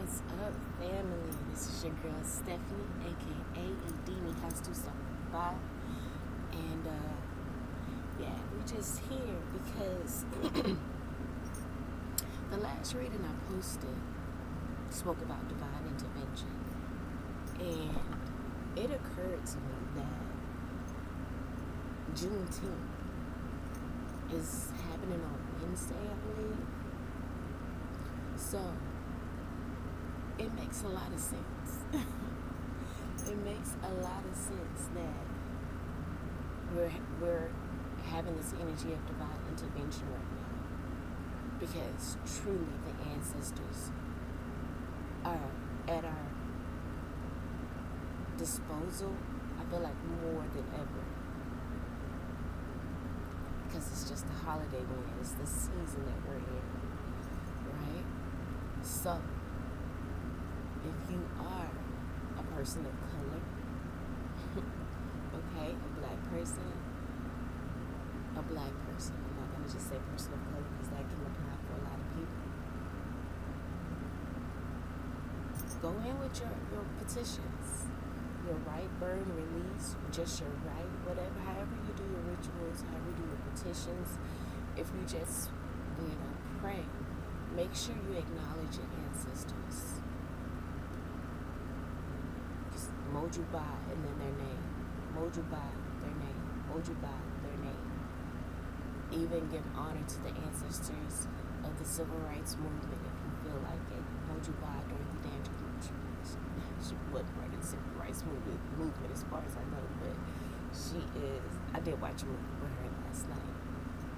What's up, family? This is your girl Stephanie, aka Edini Has to Stop By, and yeah, we're just here because the last reading I posted spoke about divine intervention, and it occurred to me that Juneteenth is happening on Wednesday, I believe. So it makes a lot of sense. It makes a lot of sense that we're having this energy of divine intervention right now, because truly the ancestors are at our disposal. I feel like more than ever, because it's just the holiday we're in. It's the season that we're in, right? So if you are a person of color, okay, a black person, I'm not going to just say person of color because that can apply for a lot of people. Go in with your petitions, your right, burn, release, just your right, whatever, however you do your rituals, however you do your petitions. If you just, pray, make sure you acknowledge your ancestors. Mojuba and then their name. Mojuba, their name. Mojuba, their name. Even give honor to the ancestors of the civil rights movement if you feel like it. Mojuba during the Danger Movement. She wasn't part of the civil rights movement as far as I know, but she is. I did watch a movie with her last night.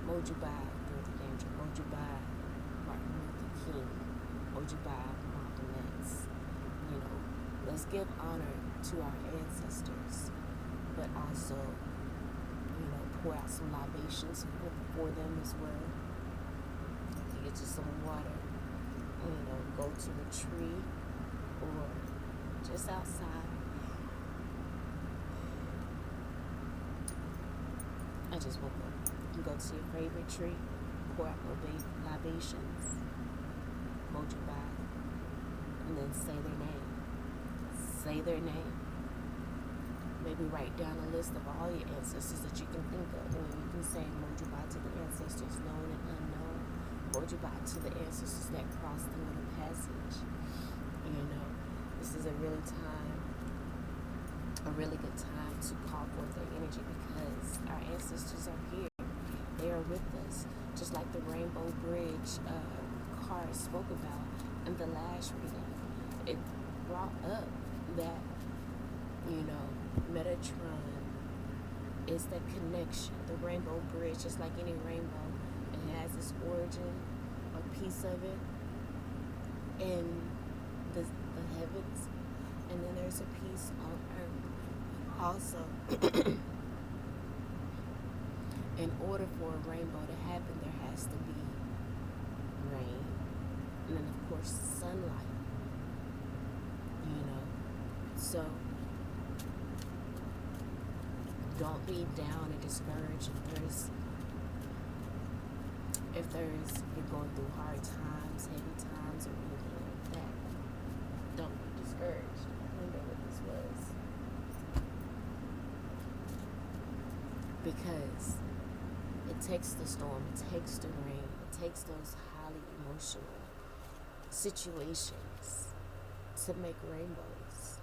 Mojuba during the Danger. Mojuba, Martin Luther King. Mojuba, Malcolm X. Let's give honor to our ancestors, but also, pour out some libations for them as well. Get you some water, go to a tree or just outside. I just woke up. You go to your favorite tree, pour out libations, Mojuba, and then say their name. Say their name. Maybe write down a list of all your ancestors that you can think of. And you can say Mojuba to the ancestors known and unknown. Mojuba to the ancestors that crossed the middle passage. This is a really good time to call forth their energy, because our ancestors are here. They are with us. Just like the Rainbow Bridge card spoke about in the last reading. It brought up that, Metatron is the connection. The Rainbow Bridge, just like any rainbow, it has its origin, a piece of it, in the heavens, and then there's a piece on earth. Also, in order for a rainbow to happen, there has to be rain, and then of course sunlight. So don't be down and discouraged if you're going through hard times, heavy times, or anything like that. Don't be discouraged. Remember what this was. Because it takes the storm, it takes the rain, it takes those highly emotional situations to make rainbows.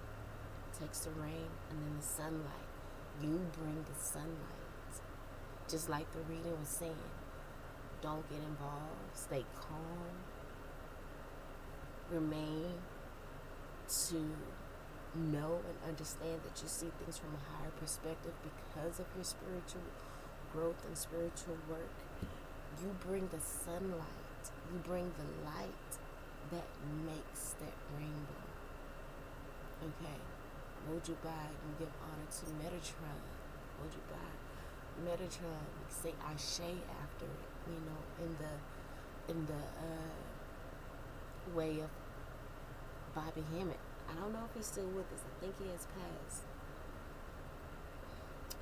It takes the rain and then the sunlight. You bring the sunlight. Just like the reading was saying, don't get involved, stay calm, remain to know and understand that you see things from a higher perspective because of your spiritual growth and spiritual work. You bring the sunlight, you bring the light that makes that rainbow. Okay, Mojuba, you give honor to Metatron. Mojuba, Metatron, you say Ashe after it, in the way of Bobby Hammond. I don't know if he's still with us. I think he has passed.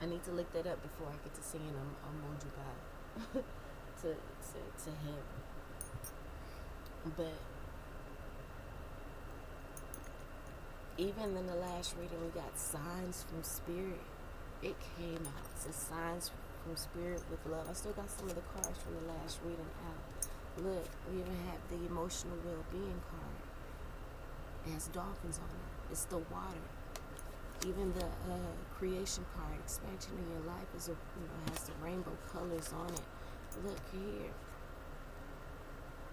I need to look that up before I get to singing on Mojuba to him. But Even in the last reading, we got signs from spirit. It came out. It says signs from spirit with love. I still got some of the cards from the last reading out. Look, we even have the emotional well-being card. It has dolphins on it. It's the water. Even the creation card, expansion in your life, is has the rainbow colors on it. Look here.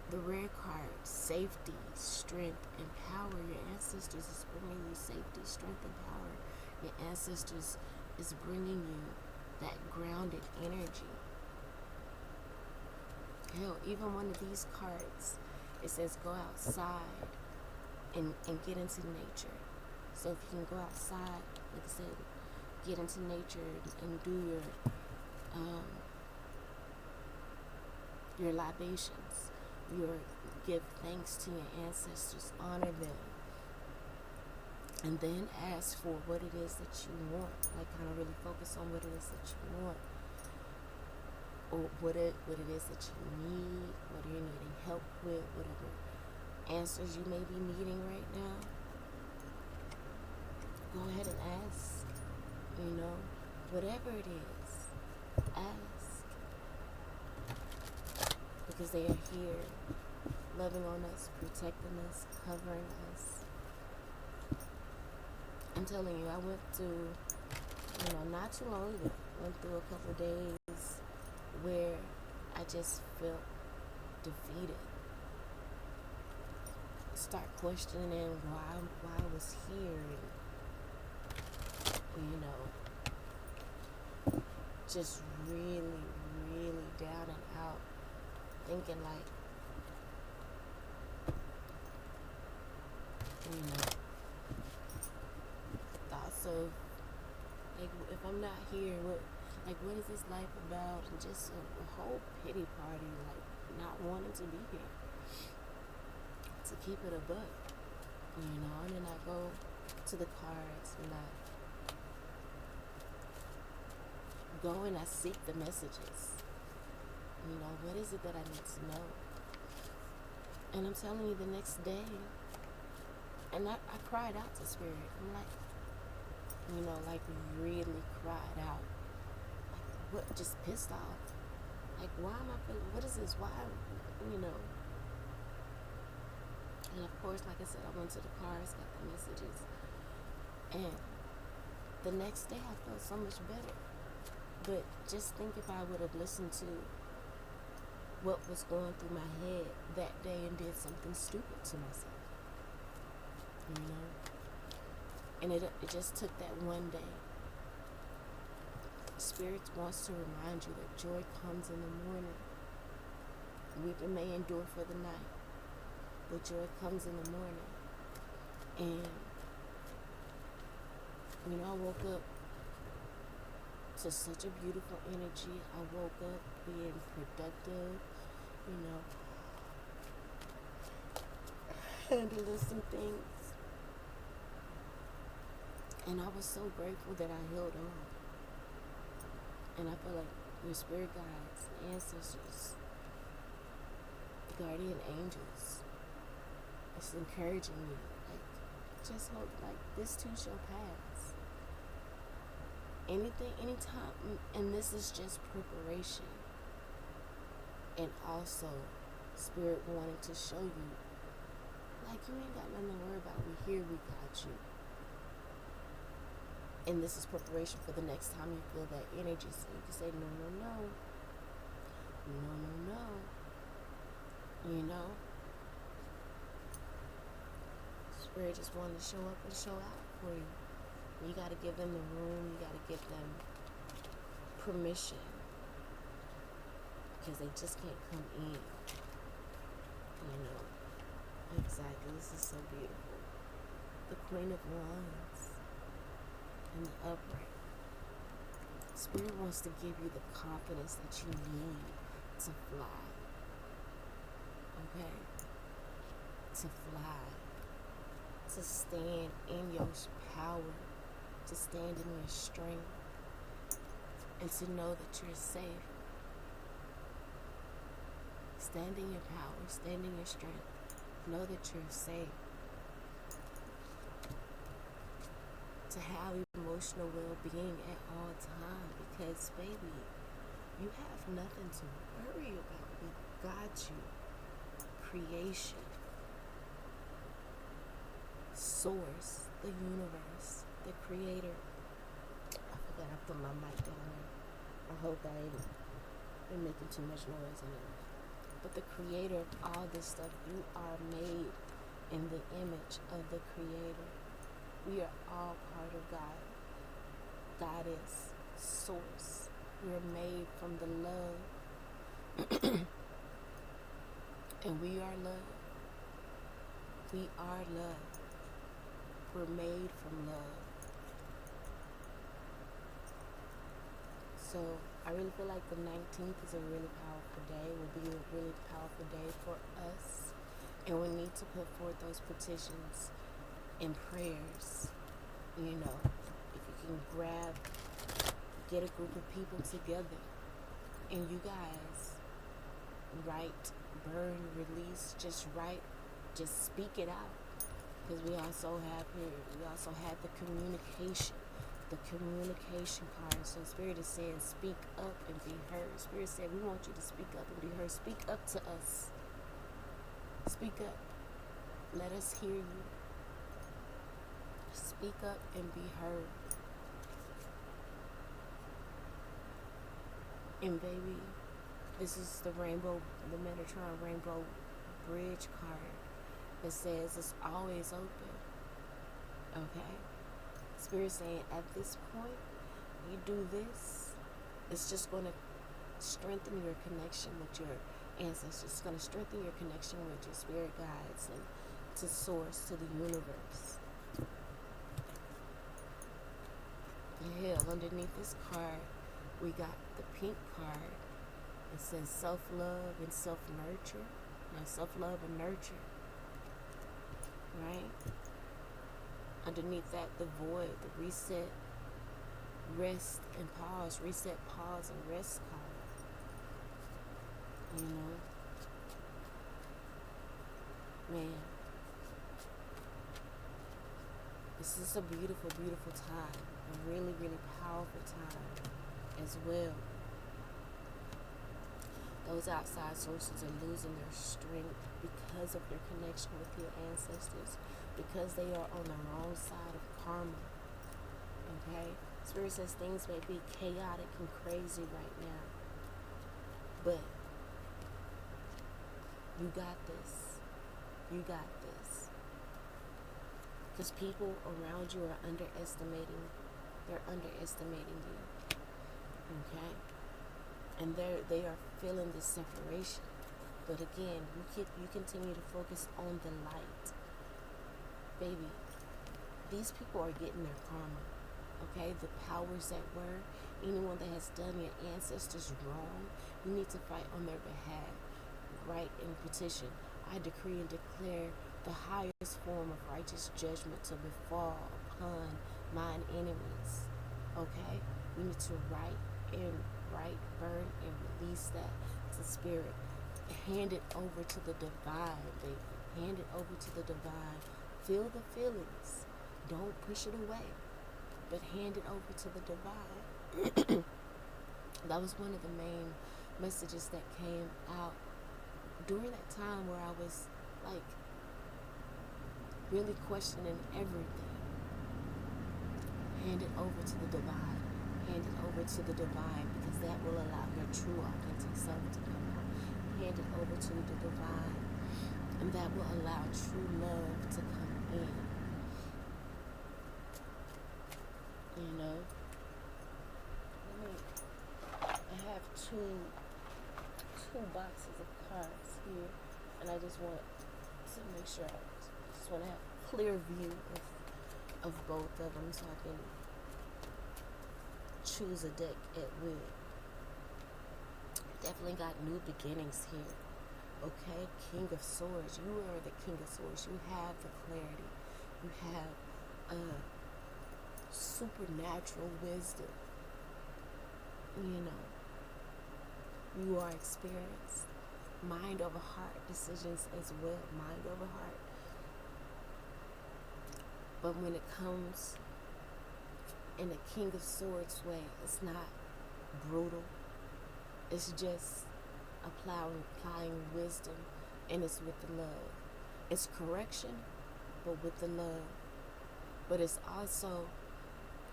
The rare card, safety, strength, and power. Your ancestors is bringing you safety, strength, and power. Your ancestors is bringing you that grounded energy. Hell, even one of these cards, it says go outside and get into nature. So if you can go outside, like I said, get into nature and do your libations, give thanks to your ancestors, honor them, and then ask for what it is that you want. Like, kind of really focus on what it is that you want, or what it is that you need, what you're needing help with, whatever answers you may be needing right now. Go ahead and ask, whatever it is, ask. Because they are here, loving on us, protecting us, covering us. I'm telling you, I went through, not too long ago, went through a couple of days where I just felt defeated. Start questioning why I was here, and just really, really down and out, thinking like, thoughts of like, if I'm not here, what is this life about? And just a whole pity party, like not wanting to be here, to keep it a buck, and then I go to the cards and I go and I seek the messages. What is it that I need to know? And I'm telling you, the next day, and I cried out to spirit. I'm like, like really cried out. Like, what, just pissed off. Like, why am I feeling, what is this? Why, And of course, like I said, I went to the cards, got the messages. And the next day I felt so much better. But just think if I would have listened to what was going through my head that day and did something stupid to myself. And it just took that one day. Spirit wants to remind you that joy comes in the morning. Weeping may endure for the night, but joy comes in the morning. And I woke up to such a beautiful energy. I woke up being productive, handling some things. And I was so grateful that I held on. And I feel like your spirit guides, ancestors, guardian angels, it's encouraging you. Like, just hope, like, this too shall pass. Anytime, and this is just preparation. And also, spirit wanting to show you, like, you ain't got nothing to worry about. We here, we got you. And this is preparation for the next time you feel that energy. So you can say, no, no, no. No, no, no. Spirit just wanted to show up and show out for you. You got to give them the room. You got to give them permission. Because they just can't come in. Exactly. This is so beautiful. The Queen of Wands. And the upright. Spirit wants to give you the confidence that you need to fly. Okay? To fly. To stand in your power. To stand in your strength. And to know that you're safe. Stand in your power. Stand in your strength. Know that you're safe. to have emotional well-being at all times, because baby, you have nothing to worry about. We got you. Creation, source, the universe, the creator. I forgot I put my mic down there. I hope I ain't been making too much noise in it. But the creator of all this stuff, you are made in the image of the creator. We are all part of God. God is source. We are made from the love. And we are love. We are love. We're made from love. So I really feel like the 19th is a really powerful day. Will be a really powerful day for us. And we need to put forth those petitions and prayers. You know, if you can get a group of people together, and you guys write, burn, release, just write, just speak it out. Because we also have the communication card. So Spirit is saying, speak up and be heard. Spirit said, we want you to speak up and be heard. Speak up to us. Speak up. Let us hear you. Speak up and be heard. And baby, this is the Metatron Rainbow Bridge card that says it's always open. Okay? Spirit saying at this point, you do this, it's just going to strengthen your connection with your ancestors. It's going to strengthen your connection with your spirit guides and to source, to the universe. Hell, underneath this card, we got the pink card. It says self-love and self-nurture. Now, self-love and nurture. Right? Underneath that, the void, the reset, rest and pause. Reset, pause, and rest card. You know? Man. This is a beautiful, beautiful time. A really, really powerful time as well. Those outside sources are losing their strength because of their connection with your ancestors, because they are on the wrong side of karma. Okay? Spirit says things may be chaotic and crazy right now, but you got this. You got this. Because people around you are underestimating. They're underestimating you. Okay? And they are feeling this separation. But again, you continue to focus on the light. Baby, these people are getting their karma. Okay? The powers that were, anyone that has done your ancestors wrong, you need to fight on their behalf. Write and petition. I decree and declare the highest form of righteous judgment to befall upon mine enemies. Okay? We need to write, burn, and release that to spirit. Hand it over to the divine, baby. Hand it over to the divine. Feel the feelings. Don't push it away, but hand it over to the divine. That was one of the main messages that came out during that time where I was like really questioning everything. Hand it over to the divine. Hand it over to the divine, because that will allow your true authentic self to come out. Hand it over to the divine, and that will allow true love to come in. You know? I have two boxes of cards here, and I just want to make sure I just want to have a clear view of both of them, so I can choose a deck at will. Definitely got new beginnings here. Okay, King of Swords. You are the King of Swords. You have the clarity. You have supernatural wisdom. You know, you are experienced. Mind over heart decisions as well. Mind over heart. But when it comes in the King of Swords way. It's not brutal. It's just applying wisdom, and it's with the love. It's correction, but with the love. But it's also,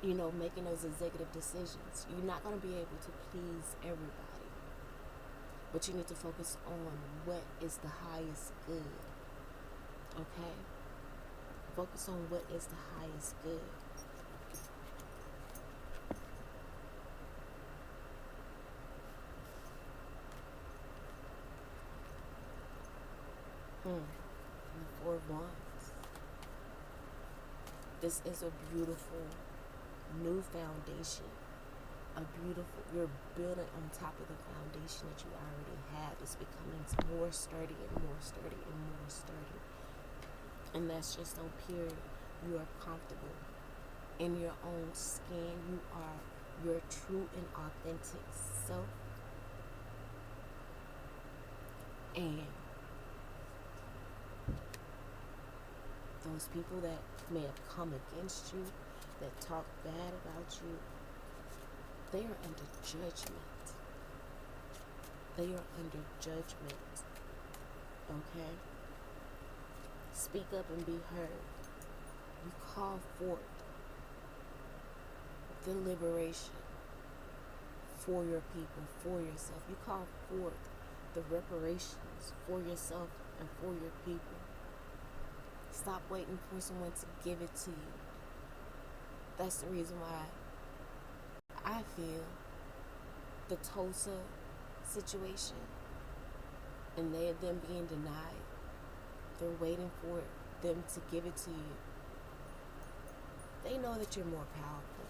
making those executive decisions. You're not going to be able to please everybody, but you need to focus on what is the highest good. Okay? Focus on what is the highest good. The Four of Wands. This is a beautiful new foundation. You're building on top of the foundation that you already have. It's becoming more sturdy and more sturdy and more sturdy. And that's just on period. You are comfortable in your own skin. You are your true and authentic self. And those people that may have come against you, that talk bad about you, they are under judgment. They are under judgment. Okay? Speak up and be heard. You call forth the liberation for your people, for yourself. You call forth the reparations for yourself and for your people. Stop waiting for someone to give it to you. That's the reason why I feel the Tulsa situation and them being denied. They're waiting for them to give it to you. They know that you're more powerful.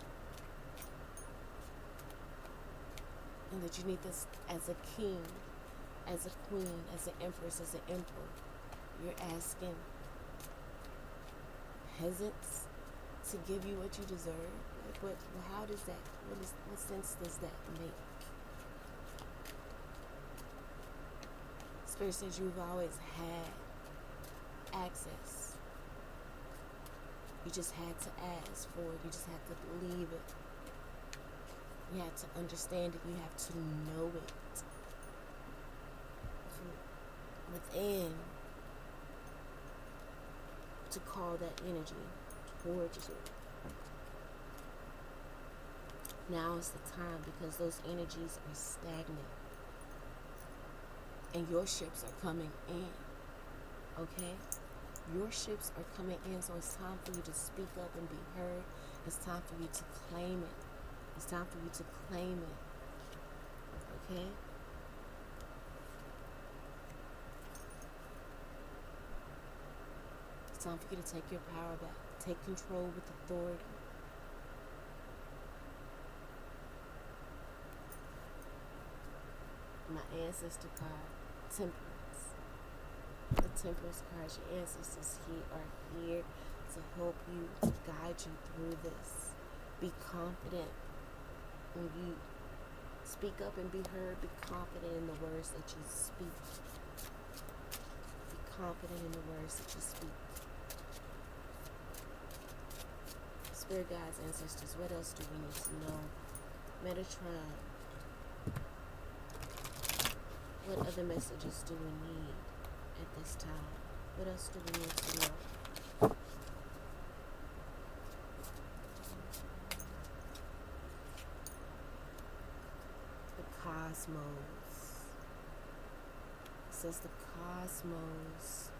And that you need this as a king, as a queen, as an empress, as an emperor. You're asking peasants to give you what you deserve. Like, how does that, what sense does that make? Spirit says you've always had access. You just had to ask for it. You just had to believe it. You have to understand it. You have to know it within to call that energy towards you. Now is the time, because those energies are stagnant and your ships are coming in. Okay? Your ships are coming in, so it's time for you to speak up and be heard. It's time for you to claim it. It's time for you to claim it. Okay? It's time for you to take your power back. Take control with authority. My ancestor card, Temperance. The Temperance card, your ancestors are here to help you, to guide you through this. Be confident when you speak up and be heard. Be confident in the words that you speak. Be confident in the words that you speak. Spirit guides, ancestors, what else do we need to know? Metatron. What other messages do we need at this time? What else do we need to know? The cosmos. It says the cosmos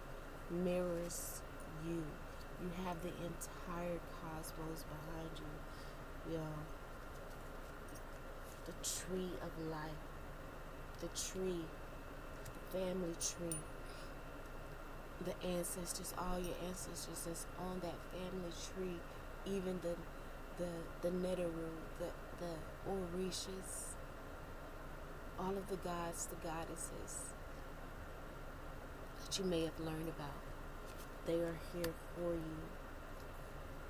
mirrors you. You have the entire cosmos behind you. Yo. The tree of life. The tree, the family tree, the ancestors, all your ancestors that's on that family tree, even the Neteru, the Orishas, all of the gods, the goddesses that you may have learned about. They are here for you.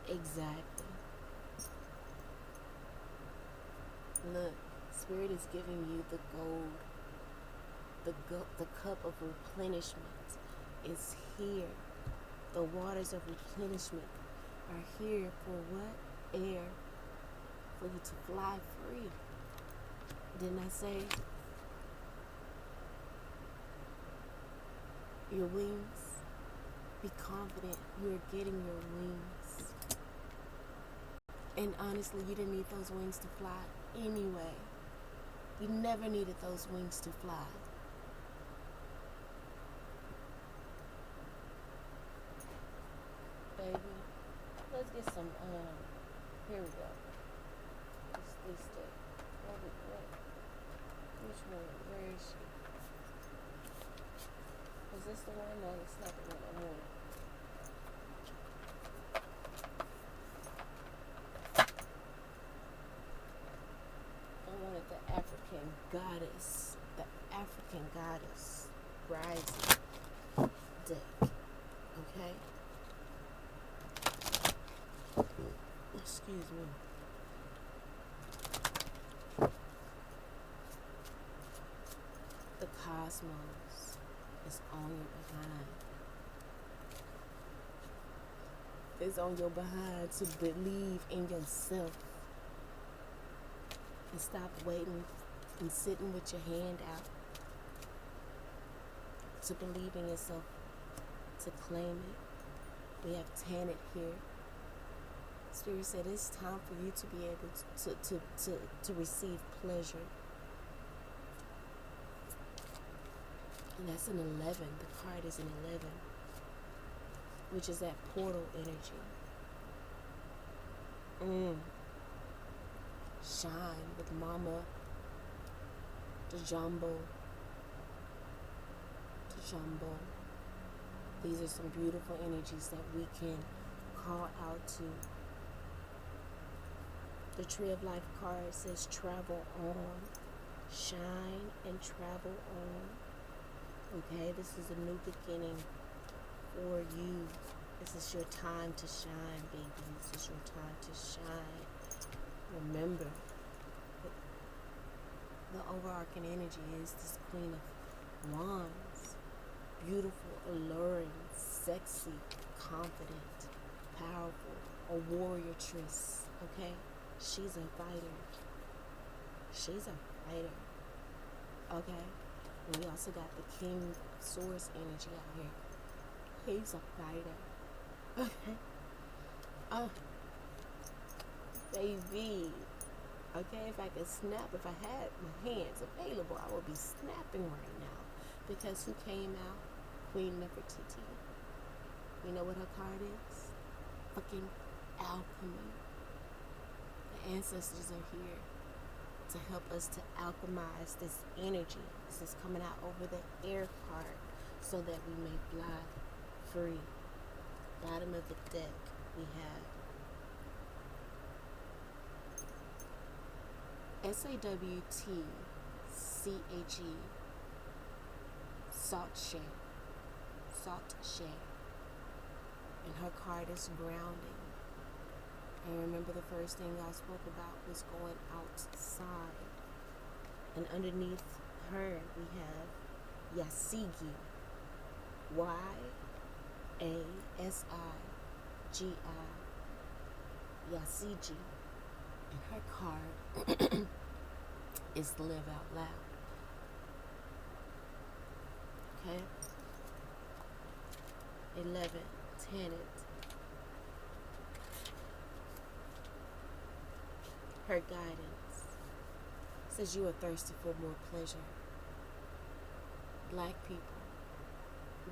Exactly. Look, Spirit is giving you the gold. The cup of replenishment is here. The waters of replenishment are here for what? Air. for you to fly free. Didn't I say your wings? Be confident you are getting your wings. And honestly, you didn't need those wings to fly anyway. You never needed those wings to fly. Baby, let's get some, here we go. This day. Which one? Where is she? Is this the one? No, it's not the one I want. I wanted the African goddess. The African goddess rising deck. Okay? Excuse me. The cosmos is on your behind. It's on your behind to believe in yourself. And stop waiting and sitting with your hand out. To believe in yourself. To claim it. We have Tanit here. Spirit said it's time for you to be able to receive pleasure. And that's an 11. The card is an 11, which is that portal energy. Shine with Mama Djambo. These are some beautiful energies that we can call out to. The Tree of Life card says travel on, shine and travel on. Okay, this is a new beginning for you. This is your time to shine, baby. This is your time to shine. Remember, the overarching energy is this Queen of Wands. Beautiful, alluring, sexy, confident, powerful, a warrioress, okay? She's a fighter. Okay? And we also got the King of Swords energy out here. He's a fighter. Okay? Baby. Okay, if I could snap, if I had my hands available, I would be snapping right now. Because who came out? Queen Nefertiti. You know what her card is? Fucking alchemy. The ancestors are here to help us to alchemize this energy. This is coming out over the air card so that we may fly free. Bottom of the deck, we have SAWTCHE, Salt Share. And her card is grounding. And remember, the first thing I spoke about was going outside. And underneath her, we have Yasigi. Yasigi. Yasigi. And her card is Live Out Loud. Okay? 11, Tanit. Her guidance says you are thirsty for more pleasure. Black people,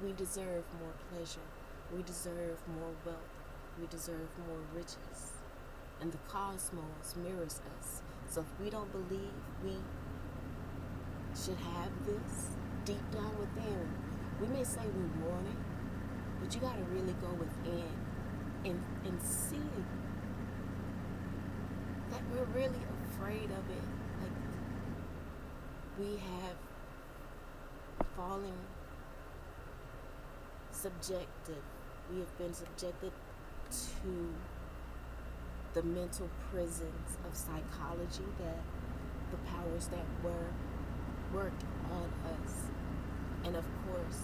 we deserve more pleasure. We deserve more wealth. We deserve more riches. And the cosmos mirrors us. So if we don't believe we should have this deep down within, we may say we want it, but you got to really go within and see that we're really afraid of it. Like, we have fallen subjective. We have been subjected to the mental prisons of psychology that the powers that were worked on us. And of course,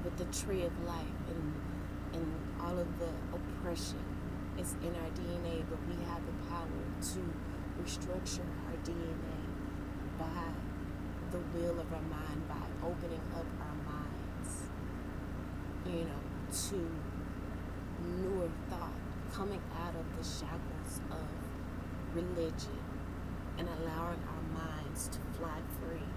with the Tree of Life and all of the oppression, It's in our DNA, but we have the power to restructure our DNA by the will of our mind, by opening up our minds, to newer thought, coming out of the shackles of religion and allowing our minds to fly free,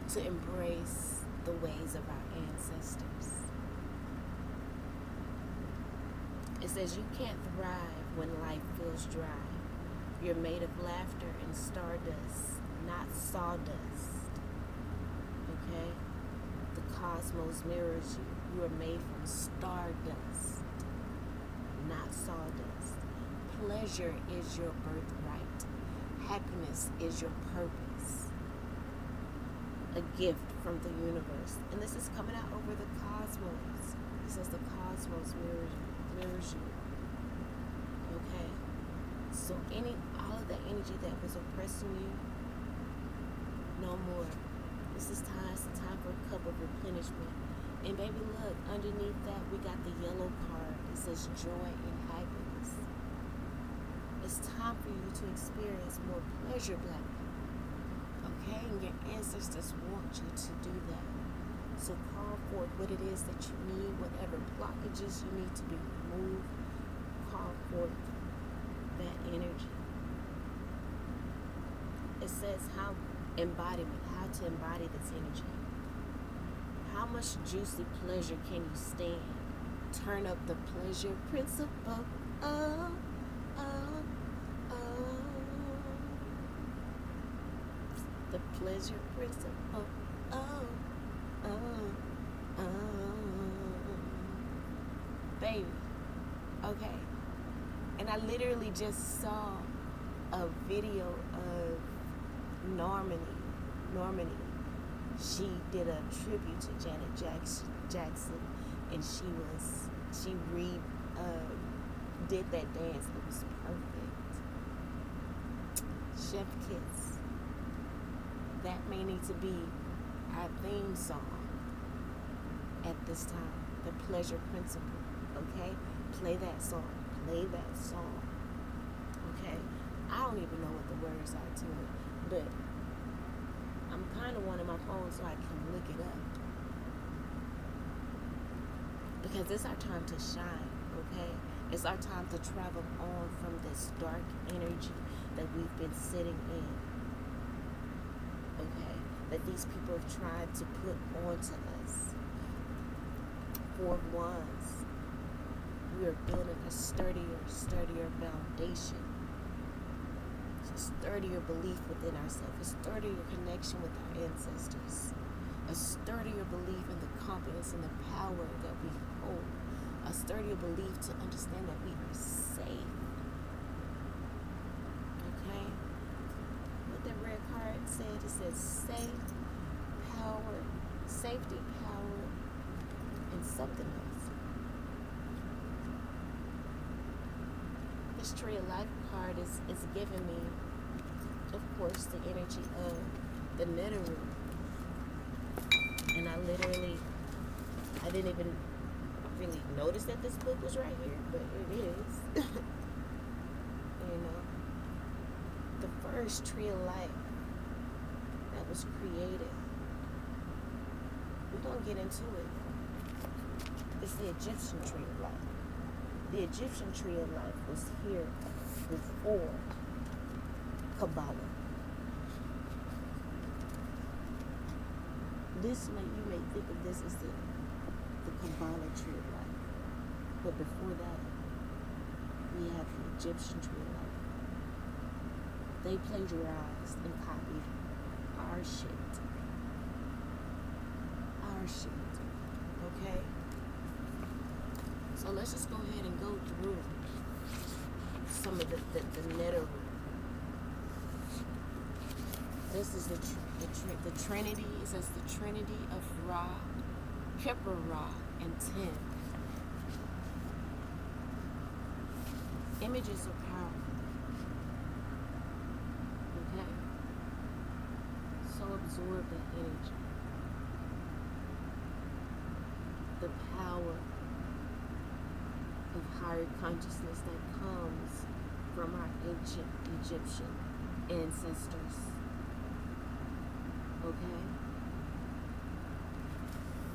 to embrace the ways of our ancestors. It says you can't thrive when life feels dry. You're made of laughter and stardust, not sawdust. Okay? The cosmos mirrors you. You are made from stardust, not sawdust. Pleasure is your birthright. Happiness is your purpose. A gift from the universe. And this is coming out over the cosmos. It says the cosmos mirrors you. Okay? So all of the energy that was oppressing you, no more. It's the time for a cup of replenishment. And baby, look, underneath that we got the yellow card. It says joy and happiness. It's time for you to experience more pleasure, Black people. Okay? And your ancestors want you to do that. So call forth what it is that you need, whatever blockages you need to be removed. Call forth that energy. It says how to embody this energy. How much juicy pleasure can you stand? Turn up the pleasure principle. Oh, oh, oh. The pleasure principle. Oh, oh, oh. Baby. Okay. And I literally just saw a video of Normandy. She did a tribute to Janet Jackson, and she did that dance. It was perfect. Chef Kiss. That may need to be our theme song at this time. The pleasure principle. Okay? Play that song. Okay? I don't even know what the words are to it, but I'm kind of wanting my phone so I can look it up. Because it's our time to shine, okay? It's our time to travel on from this dark energy that we've been sitting in, okay? That these people have tried to put onto us. Four of Wands. We are building a sturdier foundation. A sturdier belief within ourselves, a sturdier connection with our ancestors, a sturdier belief in the confidence and the power that we hold, a sturdier belief to understand that we are safe. Okay? What that red card said, it says safe, power, safety, power, and something else. This Tree of Life card is giving me, of course, the energy of the Netherroot. And I didn't even really notice that this book was right here, but it is. The first Tree of Life that was created. We're going to get into it. It's the Egyptian Tree of Life. The Egyptian Tree of Life was here before Kabbalah. You may think of this as the Kabbalah Tree of Life. But before that, we have the Egyptian Tree of Life. They plagiarized and copied our shit. Okay? So let's just go ahead and go through some of the Netherroot. This is the Trinity. It says the Trinity of Ra, Kepler Ra, and Ten. Images are powerful. Okay? So absorb the energy. The power of higher consciousness that comes from our ancient Egyptian ancestors. Okay?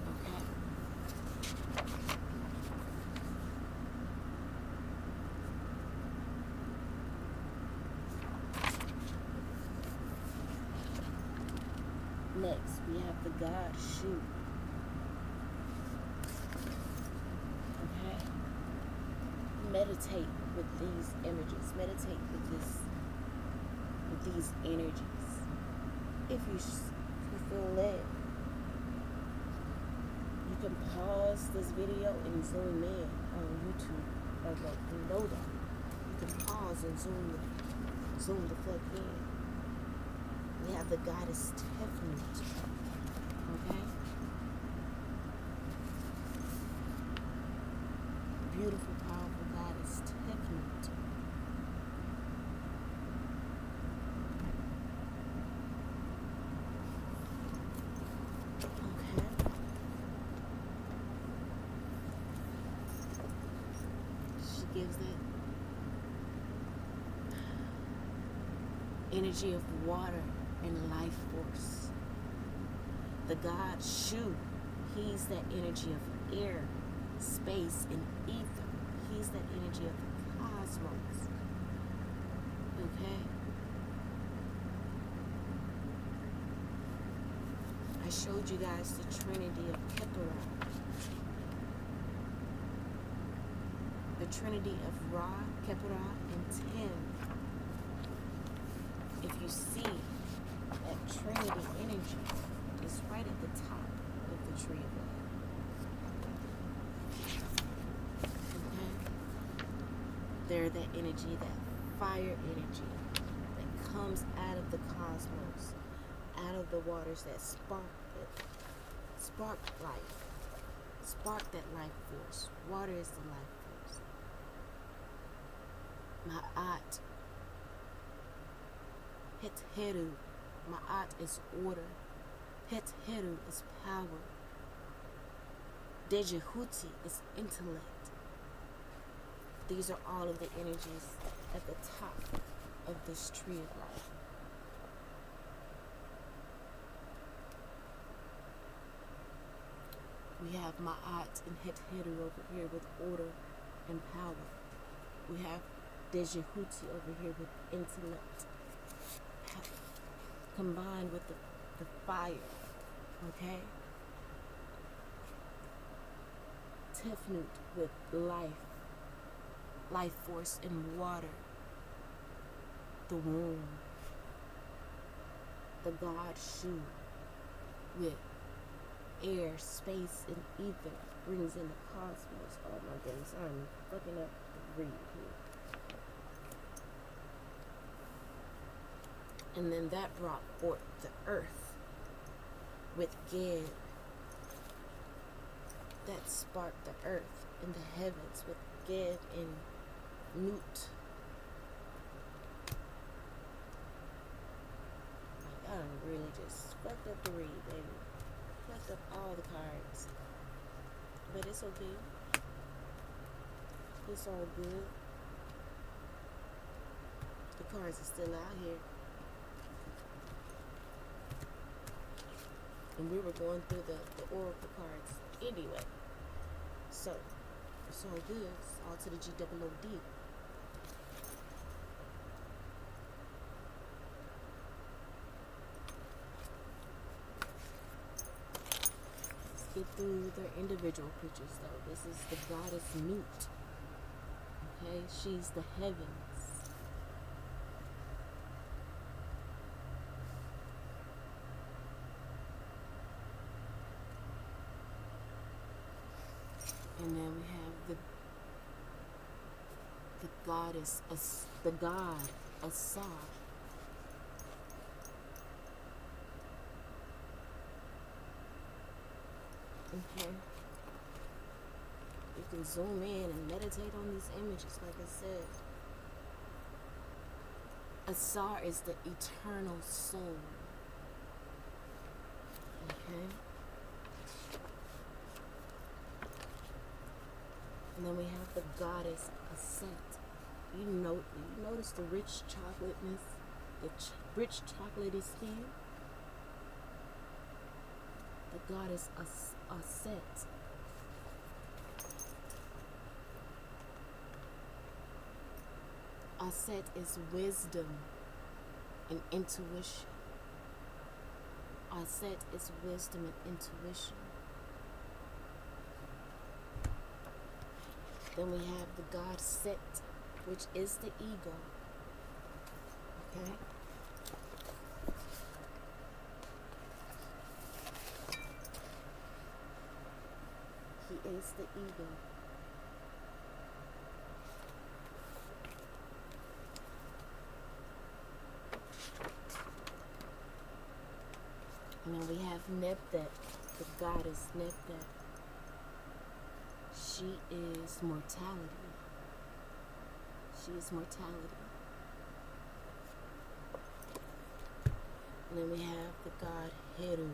Okay. Next, we have the god Shu. Okay? Meditate with these images. Meditate with these energies. If you feel led, you can pause this video and zoom in on YouTube. Okay, you know that. You can pause and zoom the fuck in. We have the goddess Tefnut. Okay? Beautiful, powerful goddess Tefnut. Okay? She gives that energy of water and life force. The god Shu, he's that energy of air, space, and ether. He's that energy of the cosmos. Okay? I showed you guys the trinity of Kepler. The trinity of Ra, Kepler, and Ten. If you see that trinity energy, it's right at the top of the tree of life. Okay? They're that energy, that fire energy that comes out of the cosmos, out of the waters that spark life. Spark that life force. Water is the life force. Ma'at. Hetheru. Ma'at is order. Hetheru is power. Dejehuti is intellect. These are all of the energies at the top of this tree of life. We have Ma'at and Hetheru over here with order and power. We have Dejehuti over here with intellect. Combined with the fire. Okay? Tefnut with life force and water. The womb. The god Shu with air, space, and ether brings in the cosmos. Oh my goodness, I'm fucking up the read here. And then that brought forth the earth with Geb. That sparked the earth in the heavens with Geb and Nut. Like, I done really just fucked up the read, baby. Fucked up all the cards. But it's okay. It's all good. The cards are still out here. And we were going through the oracle cards anyway. So, it's all good. It's all to the GOOD. Let's get through their individual pictures though. This is the goddess Nut. Okay, she's the heavens. And then we have the goddess, the god Asar. Okay. You can zoom in and meditate on these images, like I said. Asar is the eternal soul. Okay. And then we have the goddess Aset. You notice the rich chocolateness, the rich chocolatey skin. The goddess Aset. Aset is wisdom and intuition. Aset is wisdom and intuition. Then we have the god Set, which is the ego. Okay? He is the ego. And then we have Neptet, the goddess Neptet. She is mortality. She is mortality. And then we have the god Heru.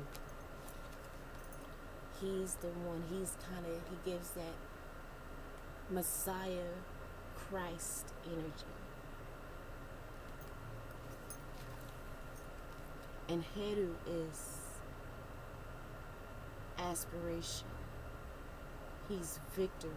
He's the one, he gives that Messiah Christ energy. And Heru is aspiration. He's victory.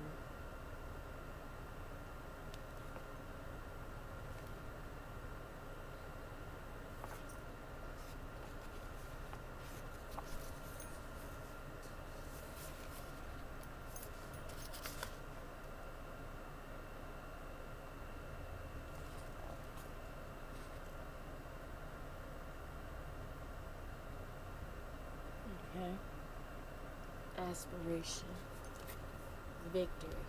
Okay. Aspiration. Victory.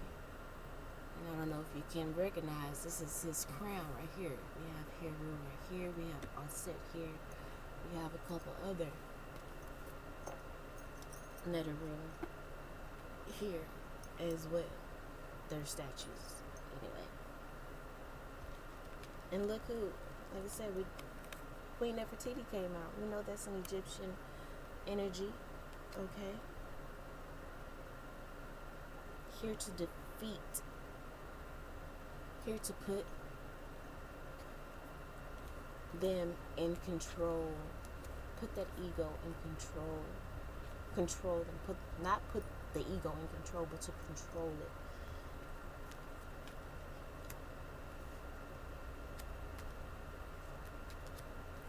And I don't know if you can recognize, this is his crown right here. We have Heru right here. We have Aset here. We have a couple other Neterim here as well. They're statues. Anyway. And look who, like I said, Queen Nefertiti came out. We know that's an Egyptian energy. Okay? Here to defeat, here to put them in control, put that ego in control them, not put the ego in control, but to control it.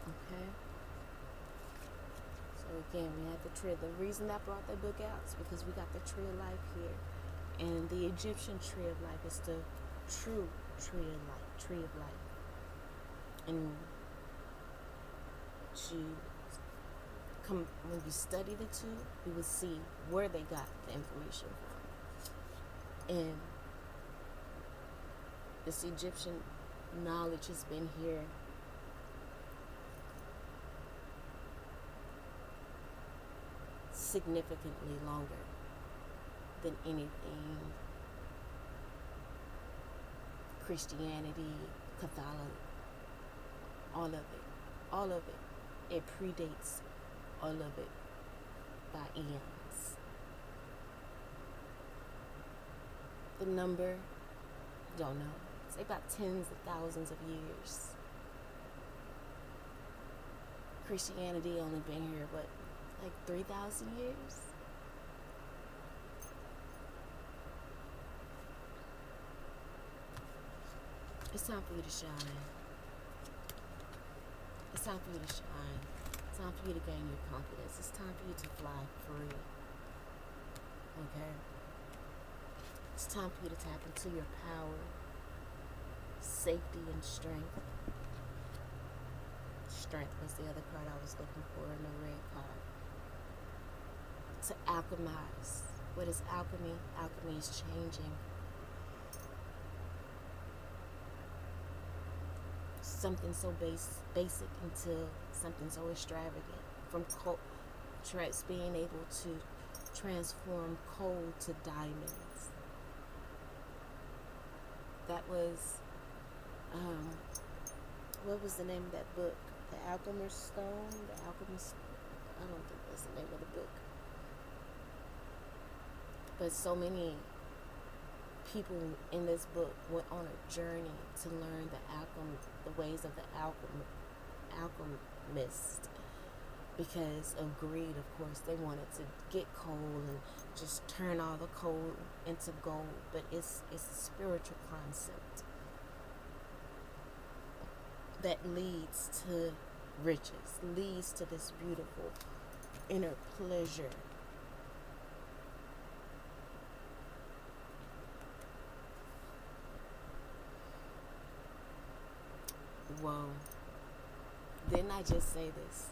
Okay? So again, we have the tree. The reason I brought that book out is because we got the tree of life here. And the Egyptian tree of life is the true tree of life. And when you study the two, you will see where they got the information from. And this Egyptian knowledge has been here significantly longer than anything Christianity, Catholic, all of it. It predates all of it by eons. The number, don't know. It's about tens of thousands of years. Christianity only been here, what, like 3,000 years? It's time for you to shine. It's time for you to shine. It's time for you to gain your confidence. It's time for you to fly free. Okay? It's time for you to tap into your power, safety, and strength. Strength was the other card I was looking for in the red card. To alchemize. What is alchemy? Alchemy is changing something so basic into something so extravagant. From being able to transform coal to diamonds. That was, what was the name of that book? The Alchemist's Stone? The Alchemist, I don't think that's the name of the book. But so many people in this book went on a journey to learn the ways of the alchemist. Because of greed, of course, they wanted to get coal and just turn all the coal into gold. But it's a spiritual concept that leads to riches, leads to this beautiful inner pleasure. Whoa. Didn't I just say this?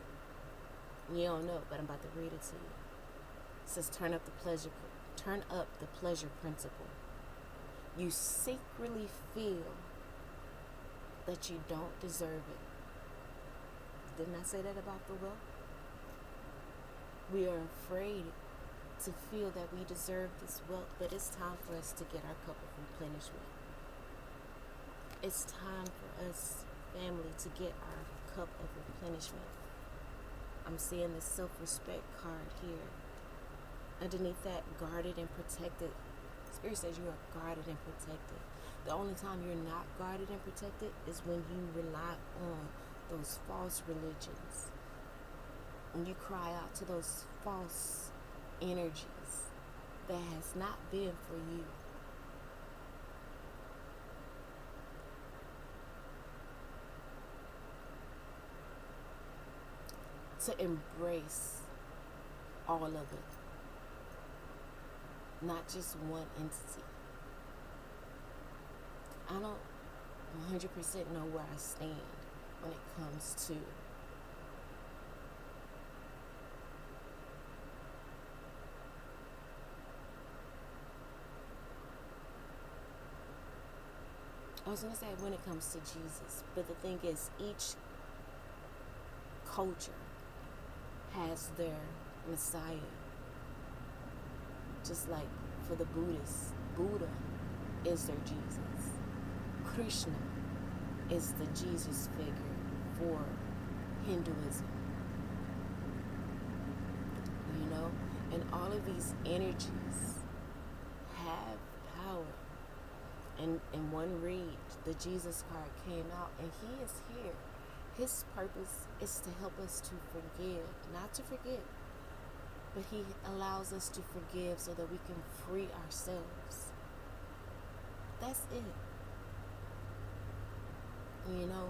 You don't know, but I'm about to read it to you. It says, turn up the pleasure principle. You secretly feel that you don't deserve it. Didn't I say that about the wealth? We are afraid to feel that we deserve this wealth, but it's time for us to get our cup of replenishment. It's time for us, family, to get our cup of replenishment. I'm seeing this self-respect card here. Underneath that, guarded and protected. Spirit says you are guarded and protected. The only time you're not guarded and protected is when you rely on those false religions. When you cry out to those false energies that has not been for you. To embrace all of it, not just one entity. I don't 100% know where I stand when it comes to I was going to say when it comes to Jesus, but the thing is, each culture has their Messiah. Just like for the Buddhists, Buddha is their Jesus. Krishna is the Jesus figure for Hinduism. You know? And all of these energies have power. And in one read, the Jesus card came out, and he is here. His purpose is to help us to forgive, not to forget, but he allows us to forgive so that we can free ourselves. That's it. You know?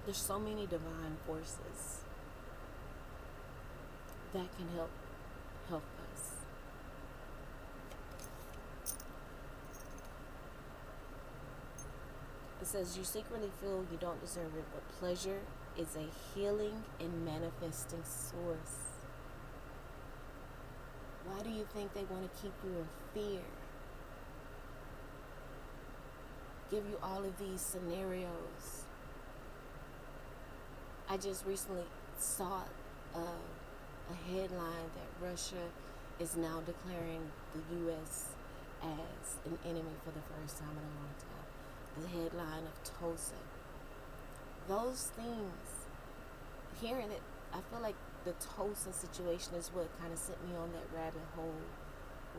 There's so many divine forces that can help us. It says you secretly feel you don't deserve it, but pleasure is a healing and manifesting source. Why do you think they want to keep you in fear? Give you all of these scenarios. I just recently saw a headline that Russia is now declaring the U.S. as an enemy for the first time in a long time. The headline of Tulsa. Those things, hearing it, I feel like the Tulsa situation is what kind of sent me on that rabbit hole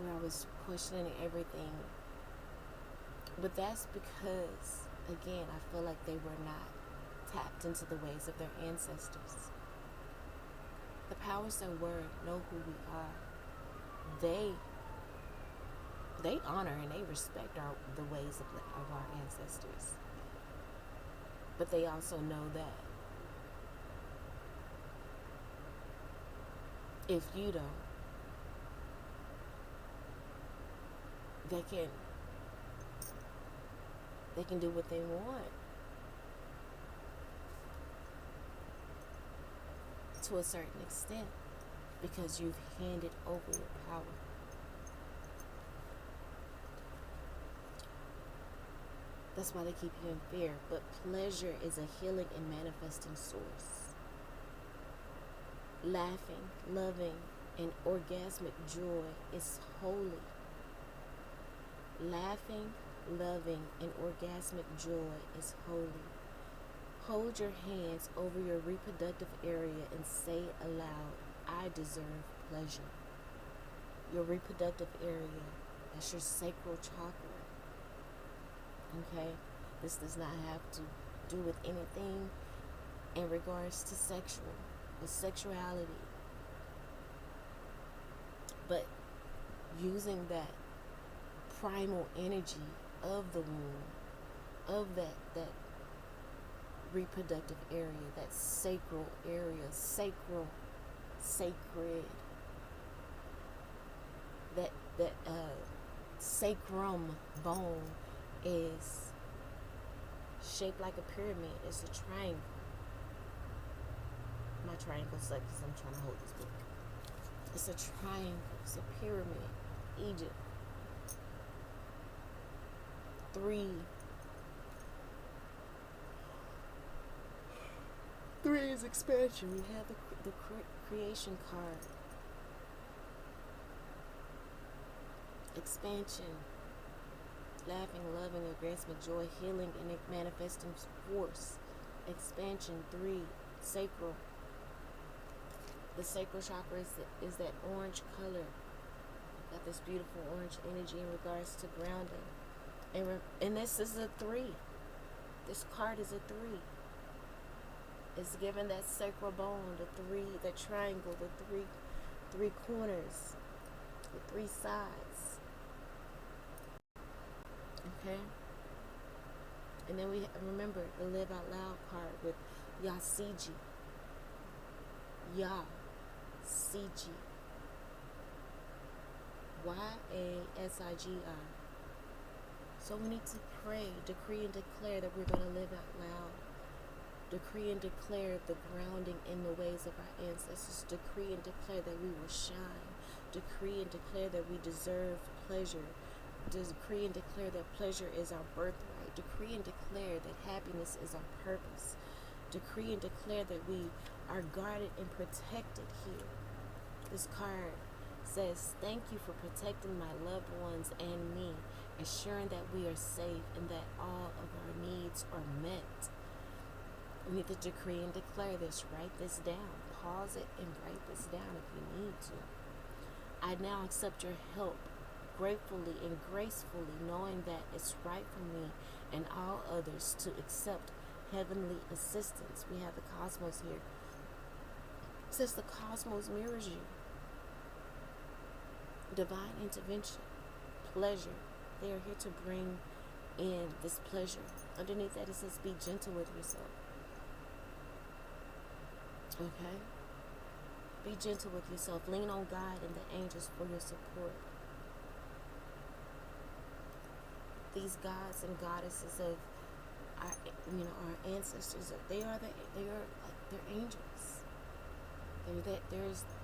where I was questioning everything. But that's because, again, I feel like they were not tapped into the ways of their ancestors. The powers that were know who we are. They honor and they respect the ways of our ancestors. But they also know that if you don't, they can do what they want to a certain extent because you've handed over your power. That's why they keep you in fear. But pleasure is a healing and manifesting source. Laughing, loving, and orgasmic joy is holy. Laughing, loving, and orgasmic joy is holy. Hold your hands over your reproductive area and say aloud, I deserve pleasure. Your reproductive area, that's your sacral chakra. Okay? This does not have to do with anything in regards to sexuality. But using that primal energy of the womb, of that reproductive area, that sacral area, sacred, that sacrum bone is shaped like a pyramid. It's a triangle. My triangle sucks because I'm trying to hold this book. It's a triangle. It's a pyramid. Egypt. Three is expansion. We have the creation card. Expansion. Laughing, loving, aggressment, joy, healing, and manifesting force. Expansion. 3. Sacral. The sacral chakra is that orange color. Got this beautiful orange energy in regards to grounding. And this is a 3. This card is a 3. It's given that sacral bone, the 3, the triangle, the three corners, the 3 sides. Okay? And then we remember the Live Out Loud card with Yasiji. Yasiji. YASIGI. So we need to pray, decree, and declare that we're going to live out loud. Decree and declare the grounding in the ways of our ancestors. Decree and declare that we will shine. Decree and declare that we deserve pleasure. Decree and declare that pleasure is our birthright. Decree and declare that happiness is our purpose. Decree and declare that we are guarded and protected here. This card says, thank you for protecting my loved ones and me, ensuring that we are safe and that all of our needs are met. We need to decree and declare this. Write this down. Pause it and write this down if you need to. I now accept your help gratefully and gracefully, knowing that it's right for me and all others to accept heavenly assistance. We have the cosmos here. It says the cosmos mirrors you. Divine intervention, pleasure. They are here to bring in this pleasure. Underneath that it says be gentle with yourself. Okay? Be gentle with yourself. Lean on God and the angels for your support. These gods and goddesses of our ancestors, they're angels.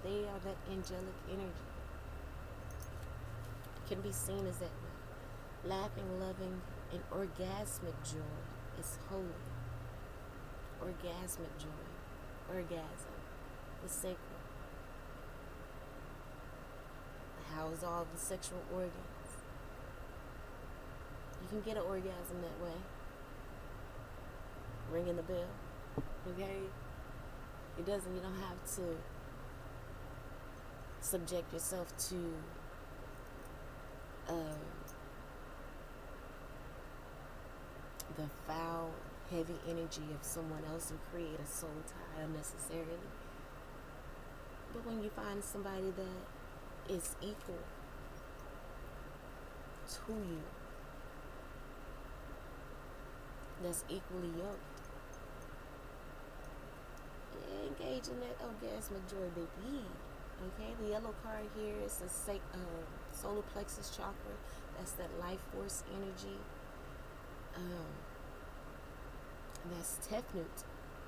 They are that angelic energy. Can be seen as that laughing, loving, and orgasmic joy is holy. Orgasmic joy. Orgasm. The sacred. House all the sexual organs. You can get an orgasm that way. Ringing the bell. Okay? You don't have to subject yourself to the foul, heavy energy of someone else and create a soul tie unnecessarily. But when you find somebody that is equal to you, that's equally yoked, engage in that orgasmic joy, baby. Okay, the yellow card here is the solar plexus chakra. That's that life force energy. And that's Tefnut.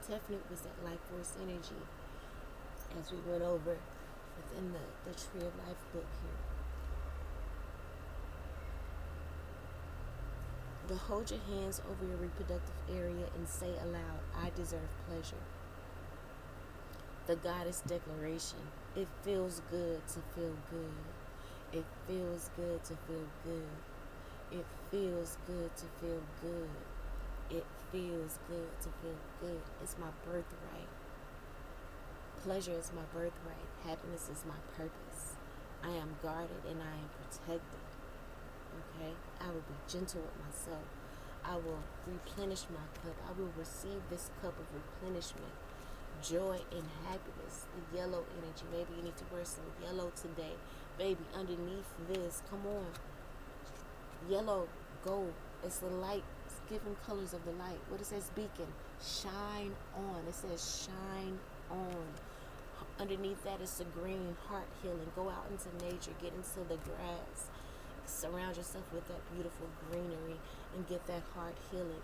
Tefnut was that life force energy, as we went over within the Tree of Life book here. But hold your hands over your reproductive area and say aloud, I deserve pleasure. The goddess declaration. It feels good to feel good. It feels good to feel good. It feels good to feel good. It feels good to feel good. It's my birthright. Pleasure is my birthright. Happiness is my purpose. I am guarded and I am protected. Okay? I will be gentle with myself. I will replenish my cup. I will receive this cup of replenishment. Joy and happiness. The yellow energy. Maybe you need to wear some yellow today. Baby, underneath this, come on. Yellow, gold. It's the light. It's giving colors of the light. What it says, beacon. Shine on. It says shine on. Underneath that is the green, heart healing. Go out into nature. Get into the grass. Surround yourself with that beautiful greenery and get that heart healing.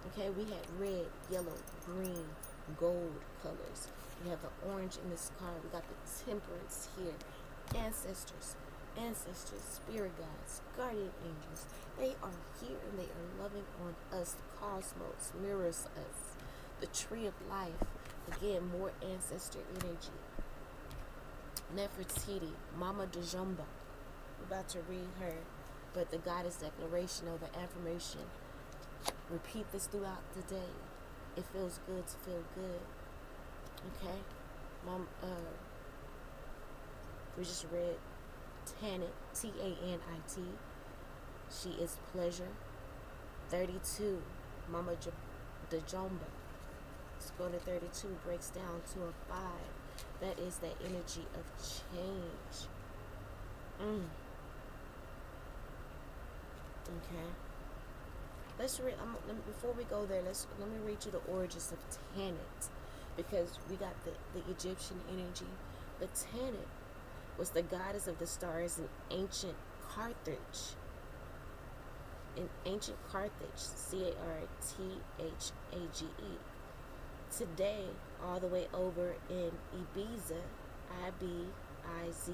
Okay, we had red, yellow, green, gold colors. We have the orange in this card. We got the temperance here. Ancestors, spirit guides, guardian angels. They are here and they are loving on us. The cosmos mirrors us. The tree of life. Again, more ancestor energy. Nefertiti, Mama Djumba. We're about to read her, but the goddess declaration or the affirmation. Repeat this throughout the day. It feels good to feel good. Okay? Mom, we just read Tanit, Tanit. She is pleasure. 32, Mama Djumba. Let's go to 32, breaks down to a 5. That is that energy of change. Okay. Let's read. Before we go there, let me read you the origins of Tanit, because we got the Egyptian energy. The Tanit was the goddess of the stars in ancient Carthage. Carthage, Today, all the way over in Ibiza, Ibiza,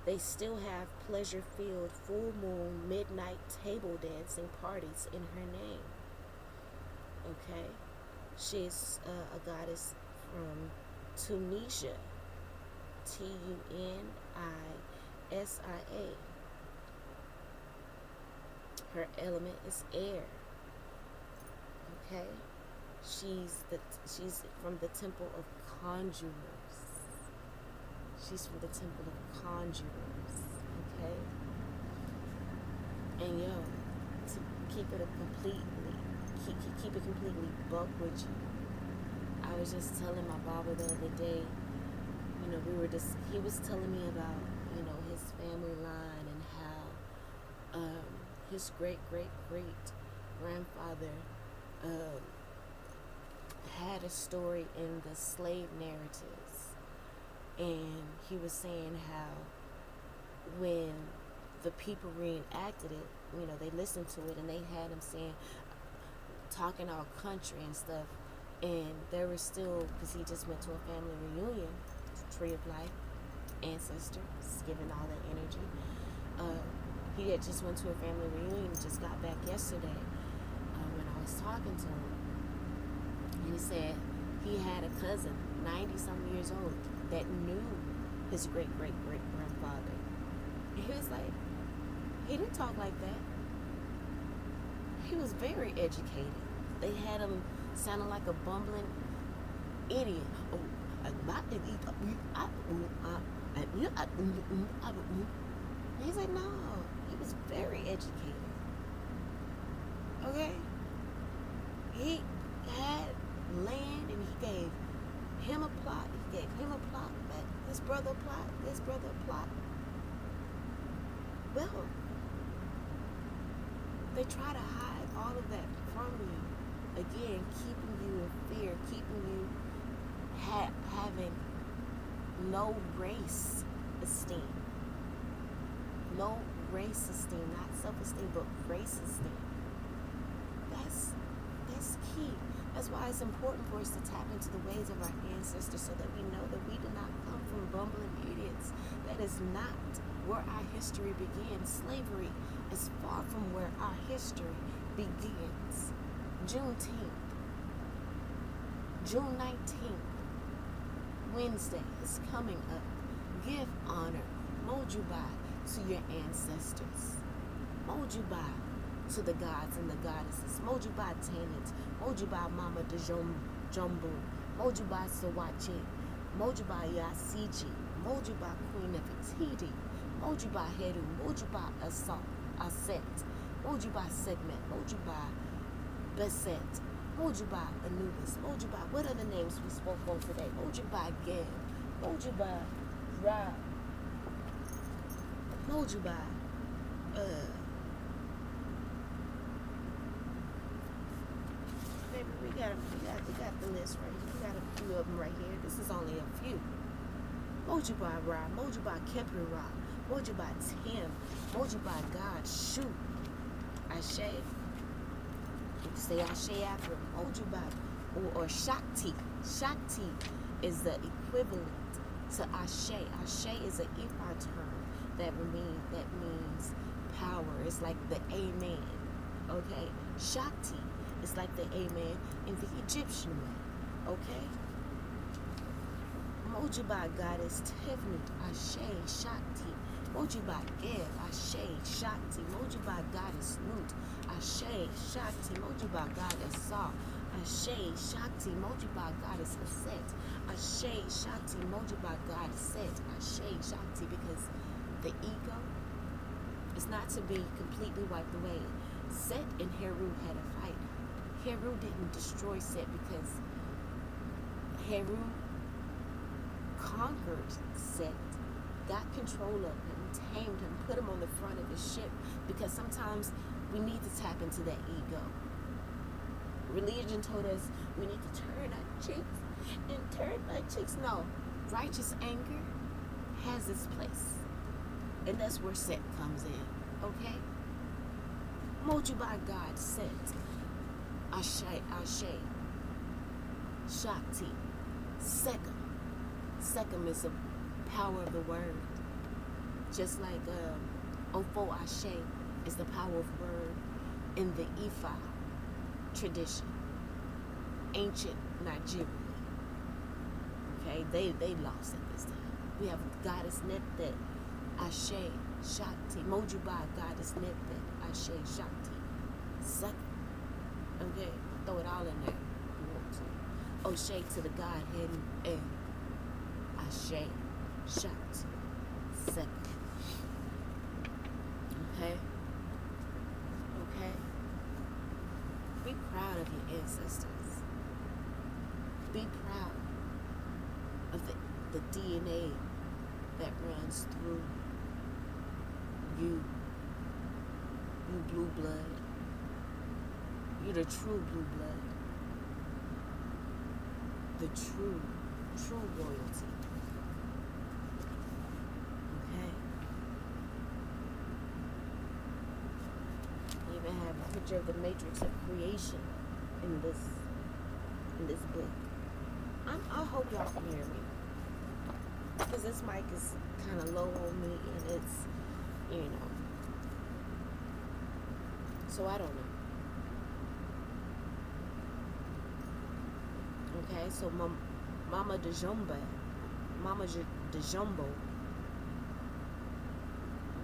they still have pleasure-filled full moon midnight table dancing parties in her name. Okay? She's a goddess from Tunisia. Tunisia. Her element is air. Okay? She's from the temple of conjurers. She's from the temple of conjurers. Okay? And to keep it completely buck with you. I was just telling my Baba the other day, he was telling me about, his family line and how his great grandfather had a story in the slave narratives, and he was saying how when the people reenacted it, they listened to it and they had him talking our country and stuff, and there was still, because he just went to a family reunion, tree of life, ancestors, giving all that energy. He had just went to a family reunion, just got back yesterday when I was talking to him. And he said he had a cousin, 90-something years old, that knew his great-great-great-grandfather. And he was like, he didn't talk like that. He was very educated. They had him sounding like a bumbling idiot. And he's like, no, he was very educated. Okay? He had land and he gave him a plot, this brother a plot. Well, they try to hide all of that from you. Again, keeping you in fear, keeping you having low race esteem. Low race esteem, not self-esteem, but race esteem. That's key. That's why it's important for us to tap into the ways of our ancestors so that we know that we did not come from bumbling idiots. That is not where our history begins. Slavery is far from where our history begins. Juneteenth, June 19th, Wednesday is coming up. Give honor, Mojubai, to your ancestors. Mojubai. to the gods and the goddesses. Mojuba Tanit, Mojuba Mama de Jumbo, Mojuba Sawache, Mojuba Yasiji, Mojuba Queen of Ititi, Mojuba Heru, Mojuba Aset, Mojuba Segment, Mojuba Beset, Mojuba Anubis, Mojuba, what are the names we spoke on today? Mojuba Geb, Mojuba Ra, Mojuba, baby, we got the list right here. We got a few of them right here. This is only a few. Mojuba Ra, Mojuba Kepri Ra, Mojuba Tim, Mojuba God, Shoot, Ashe. You can say Ashe after Mojuba, or Shakti. Shakti is the equivalent to Ashe. Ashe is an Ifa term that means power. It's like the Amen. Okay? Shakti is like the Amen in the Egyptian way. Okay? Mojuba goddess Tifnut, Ashe, Shakti. Mojuba Geb, Ashe, Shakti. Mojuba goddess Nut, Ashe, Shakti. Mojuba goddess Sa, Ashe, Shakti. Mojuba goddess Aset, Ashe, Shakti. Mojuba God Set, Ashe, Shakti. Because the ego is not to be completely wiped away. Set and Heru had a fight. Heru didn't destroy Set because Heru conquered Set, got control of him, tamed him, put him on the front of his ship, because sometimes we need to tap into that ego. Religion told us we need to turn our cheeks and turn our cheeks. No, righteous anger has its place, and that's where Set comes in. Okay? Mojuba God Set, Ashe, Ashe, Shakti, Sekam. Sekam is the power of the word. Just like Ofo Ashe is the power of word in the Ifa tradition. Ancient Nigeria. Okay, they lost at this time. We have goddess Neptet, Ashe, Shakti. Mojuba goddess Neptet, Ashe, Shakti, Sekam. Okay, throw it all in there if you want to. Oshe to the Godhead and Ashe, Shakti, Sekam. Okay? Okay? Be proud of your ancestors. Be proud of the DNA that runs through you. You blue blood. You're the true blue blood. The true royalty. Okay? You even have a picture of the matrix of creation in this book. I hope y'all can hear me, because this mic is kind of low on me, and it's, so I don't know. Okay, so Mama de Jumbo,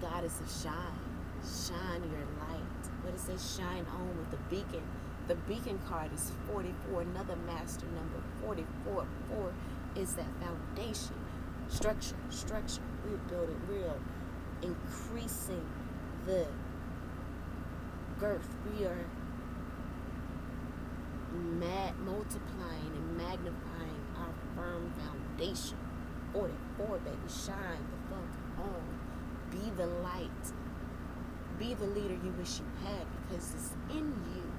goddess of shine your light. What it says, shine on with the beacon. The beacon card is 44, another master number, 44. 4 is that foundation, structure. We're building, we're increasing the girth. We are multiplying and magnifying our firm foundation. 44, baby, shine the fuck on. Be the light. Be the leader you wish you had, because it's in you.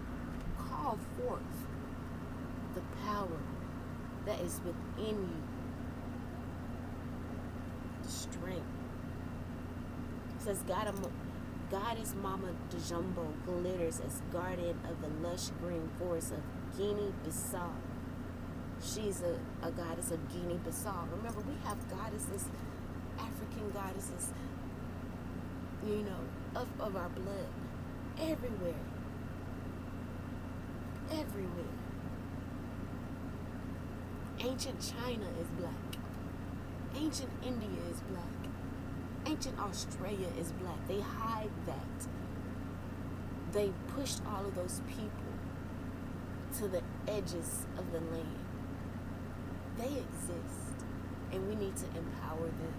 Call forth the power that is within you. The strength. It says, Goddess Mama Djumbo glitters as guardian of the lush green forest of Guinea-Bissau. She's a goddess of Guinea-Bissau. Remember, we have goddesses, African goddesses, of our blood. Everywhere. Ancient China is black. Ancient India is black. Ancient Australia is black. They hide that. They pushed all of those people to the edges of the land. They exist, and we need to empower them.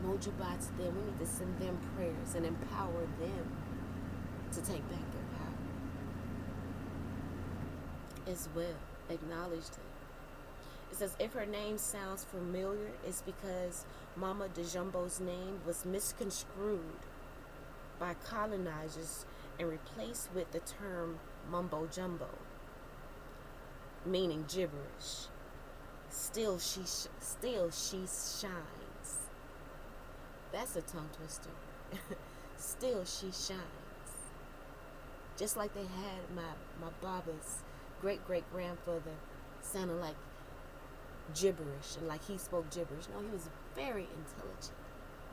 Mojuba to them. We need to send them prayers and empower them to take back their power as well. Acknowledge them. It says, if her name sounds familiar, it's because Mama Djumbo's name was misconstrued by colonizers and replaced with the term mumbo jumbo, meaning gibberish. Still she shines. That's a tongue twister. Still she shines. Just like they had my Baba's great-great-grandfather sounding like gibberish, and like he spoke gibberish. No, he was very intelligent,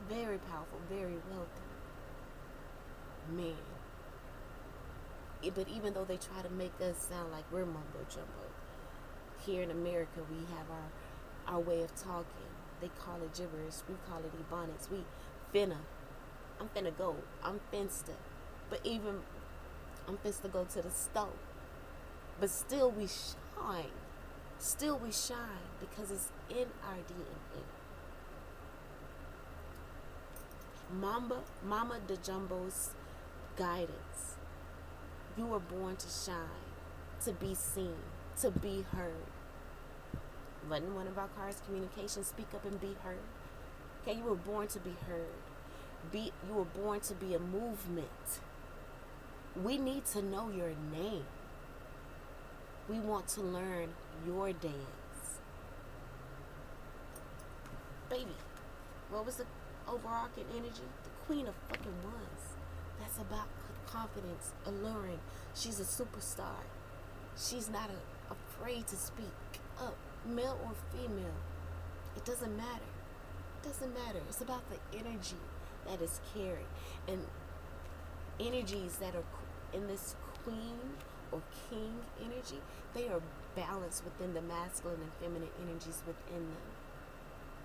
very powerful, very wealthy man. But even though they try to make us sound like we're mumbo jumbo, here in America we have our way of talking. They call it gibberish, we call it ebonics. We I'm finna go, I'm finsta, but even I'm finsta go to the stove. But still we shine. Still we shine because it's in our DNA. Mama Djumbo's guidance. You were born to shine, to be seen, to be heard. Letting one of our cards, communication, speak up and be heard. Okay, you were born to be heard. You were born to be a movement. We need to know your name. We want to learn your dance. Baby, what was the overarching energy? The Queen of fucking Wands. That's about confidence, alluring. She's a superstar. She's not afraid to speak up, male or female. It doesn't matter. It doesn't matter. It's about the energy that is carried. And energies that are in this queen or king energy, they are balanced within the masculine and feminine energies within them.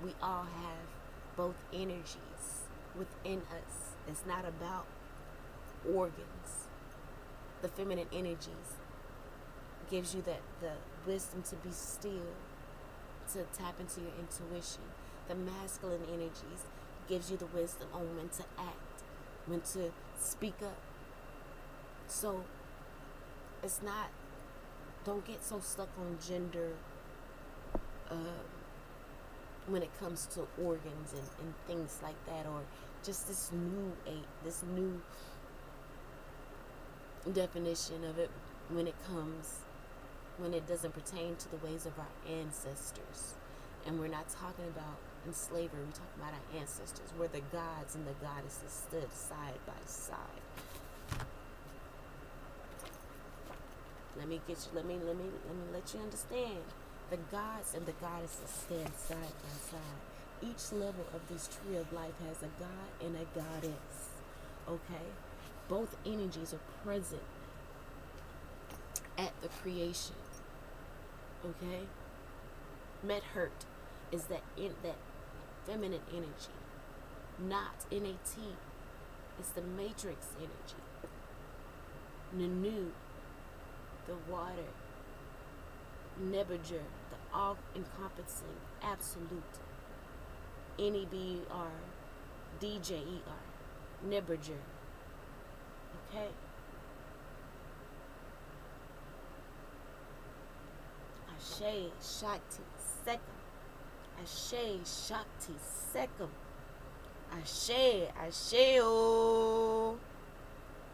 We all have both energies within us. It's not about organs. The feminine energies gives you the wisdom to be still, to tap into your intuition. The masculine energies gives you the wisdom on when to act, when to speak up. So it's not, don't get so stuck on gender when it comes to organs and things like that, or just this new definition of it when it doesn't pertain to the ways of our ancestors. And we're not talking about in slavery, we're talking about our ancestors, where the gods and the goddesses stood side by side. Let me let you understand. The gods and the goddesses stand side by side. Each level of this tree of life has a god and a goddess. Okay? Both energies are present at the creation. Okay? Methurt is that feminine energy, not N-A-T. It's the matrix energy. Nanu, the water. Nebuger, the all-encompassing, absolute. N-E-B-R, D-J-E-R. Nebuger. Okay? Ashe, Shakti, Sekam. Ashe, Shakti, Sekam. Ashe, Ashe-o.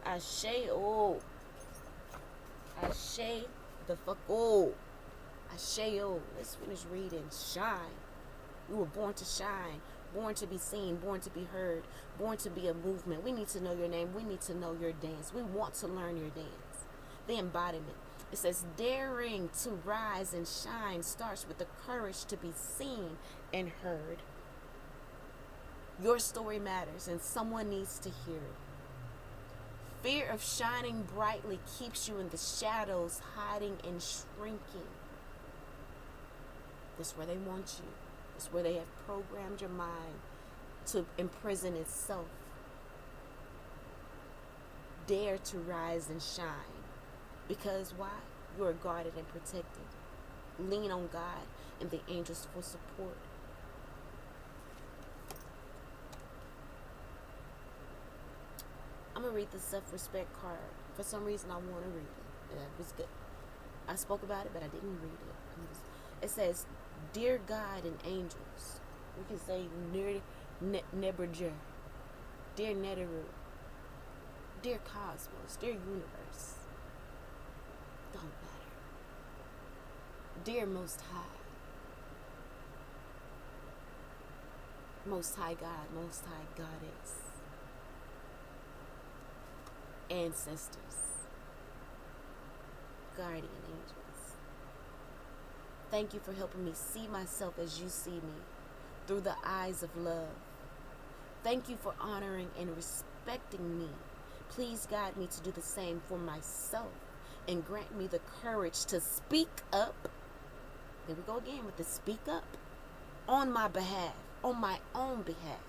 Ashe-o. Ashe, the fuck-o. Ashe-o. Let's finish reading. Shine. You were born to shine, born to be seen, born to be heard, born to be a movement. We need to know your name. We need to know your dance. We want to learn your dance. The embodiment. It says, daring to rise and shine starts with the courage to be seen and heard. Your story matters, and someone needs to hear it. Fear of shining brightly keeps you in the shadows, hiding and shrinking. That's where they want you. That's where they have programmed your mind to imprison itself. dare to rise and shine. Because why? You are guarded and protected. Lean on God and the angels for support. I'm going to read the self-respect card. For some reason, I want to read it. It was good. I spoke about it, but I didn't read it. It says, Dear God and angels. We can say, Neberger. Dear Neteru. Dear Cosmos. Dear Universe. Don't matter. Dear Most High. Most High God. Most High Goddess. Ancestors. Guardian angels. Thank you for helping me see myself as you see me, through the eyes of love. Thank you for honoring and respecting me. Please guide me to do the same for myself and grant me the courage to speak up. There we go again with the speak up. On my behalf, on my own behalf.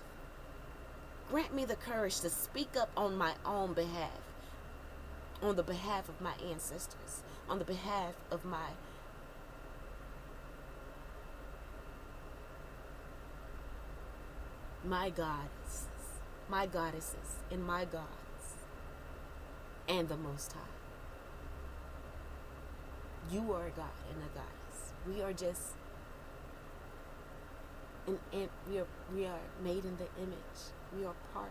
Grant me the courage to speak up on my own behalf, on the behalf of my ancestors, on the behalf of my goddesses, and my gods, and the Most High. You are a god and a goddess. We are just we are made in the image. We are part.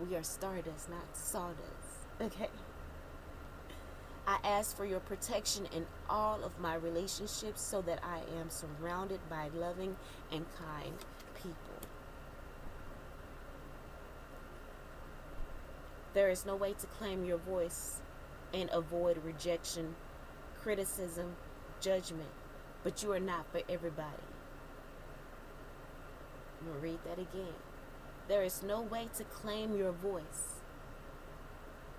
We are stardust, not sawdust. Okay. I ask for your protection in all of my relationships so that I am surrounded by loving and kind people. There is no way to claim your voice and avoid rejection, criticism, judgment, but you are not for everybody. I'm going to read that again. There is no way to claim your voice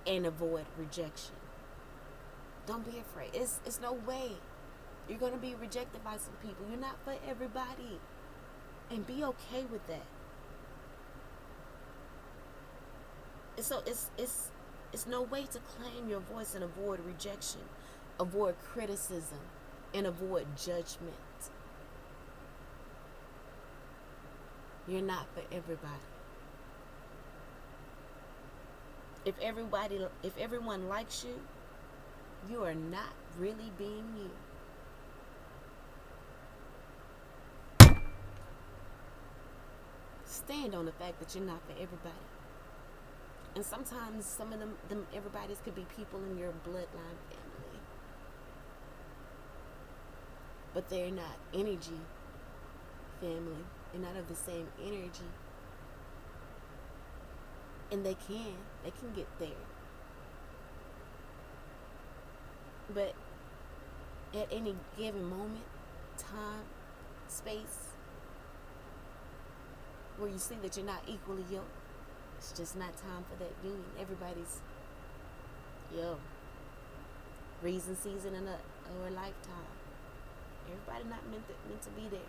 and avoid rejection. Don't be afraid. It's no way. You're going to be rejected by some people. You're not for everybody. And be okay with that. So it's no way to claim your voice and avoid rejection, avoid criticism, and avoid judgment. You're not for everybody. If everyone likes you, you are not really being you. Stand on the fact that you're not for everybody. And sometimes some of them everybody's could be people in your bloodline family. But they're not energy family. They're not of the same energy. And they can get there. But at any given moment, time, space, where you see that you're not equally yoked, it's just not time for that union. Everybody's, reason, season, or a lifetime. Everybody not meant to be there.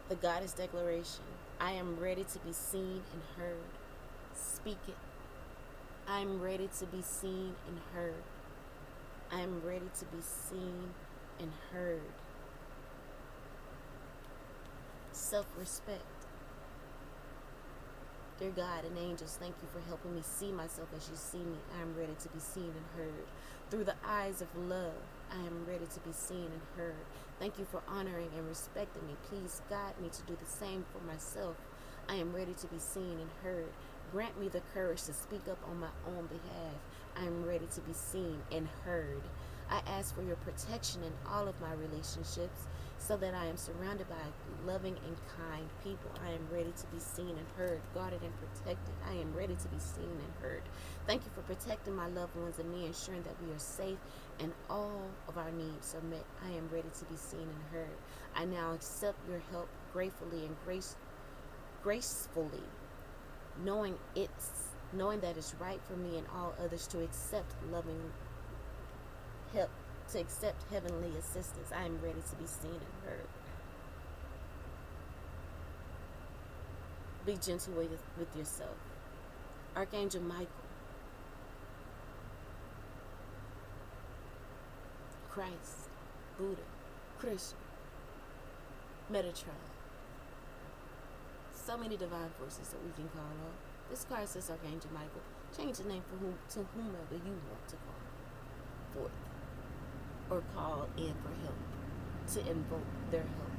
The Goddess Declaration. I am ready to be seen and heard. Speak it. I am ready to be seen and heard. I am ready to be seen and heard. Self-respect. Dear God and angels, thank you for helping me see myself as you see me. I am ready to be seen and heard. Through the eyes of love, I am ready to be seen and heard. Thank you for honoring and respecting me. Please guide me to do the same for myself. I am ready to be seen and heard. Grant me the courage to speak up on my own behalf. I am ready to be seen and heard. I ask for your protection in all of my relationships so that I am surrounded by loving and kind people. I am ready to be seen and heard, guarded and protected. I am ready to be seen and heard. Thank you for protecting my loved ones and me, ensuring that we are safe and all of our needs are met. I am ready to be seen and heard. I now accept your help gratefully and gracefully, knowing that it's right for me and all others to accept loving help, to accept heavenly assistance. I am ready to be seen and heard. Be gentle with yourself. Archangel Michael, Christ, Buddha, Krishna, Metatron. So many divine forces that we can call on. This card says Archangel Michael. Change the name to whomever you want to call forth, or call in for help, to invoke their help.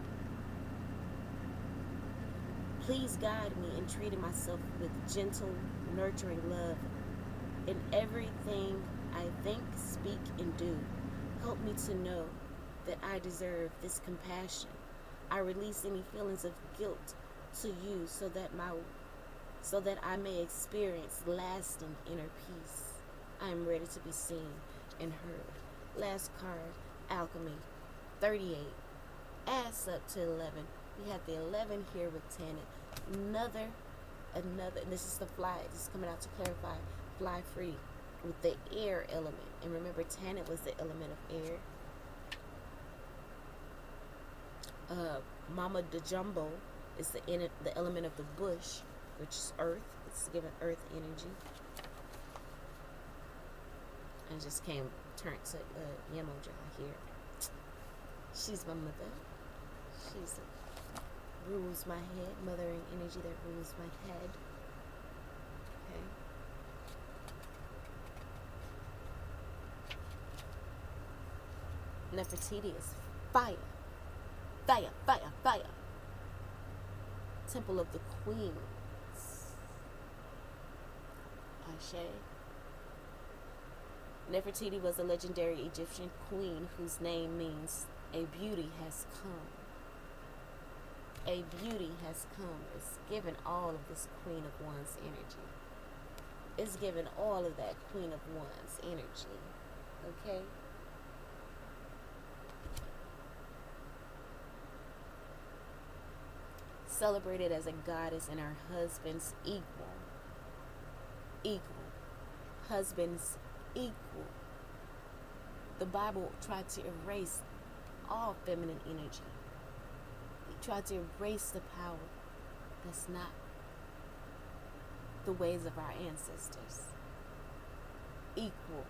Please guide me in treating myself with gentle, nurturing love in everything I think, speak, and do. Help me to know that I deserve this compassion. I release any feelings of guilt to you so that I may experience lasting inner peace. I am ready to be seen and heard. Last card, Alchemy, 38. Adds up to 11. We have the 11 here with Tanit. Another, and this is the fly. This is coming out to clarify. Fly free with the air element. And remember, Tanit was the element of air. Mama de Jumbo is the element of the bush, which is earth. It's given earth energy. And just turned to Yemoja here. She's my mother. She's rules my head, mothering energy that rules my head. Okay. Nefertiti is fire. Fire, fire, fire. Temple of the Queens. Ashe. Nefertiti was a legendary Egyptian queen whose name means a beauty has come. A beauty has come. It's given all of this Queen of Wands energy. It's given all of that Queen of Wands energy. Okay? Celebrated as a goddess and her husband's equal. Husband's equal. The Bible tried to erase all feminine energy. It tried to erase the power that's not the ways of our ancestors. Equal.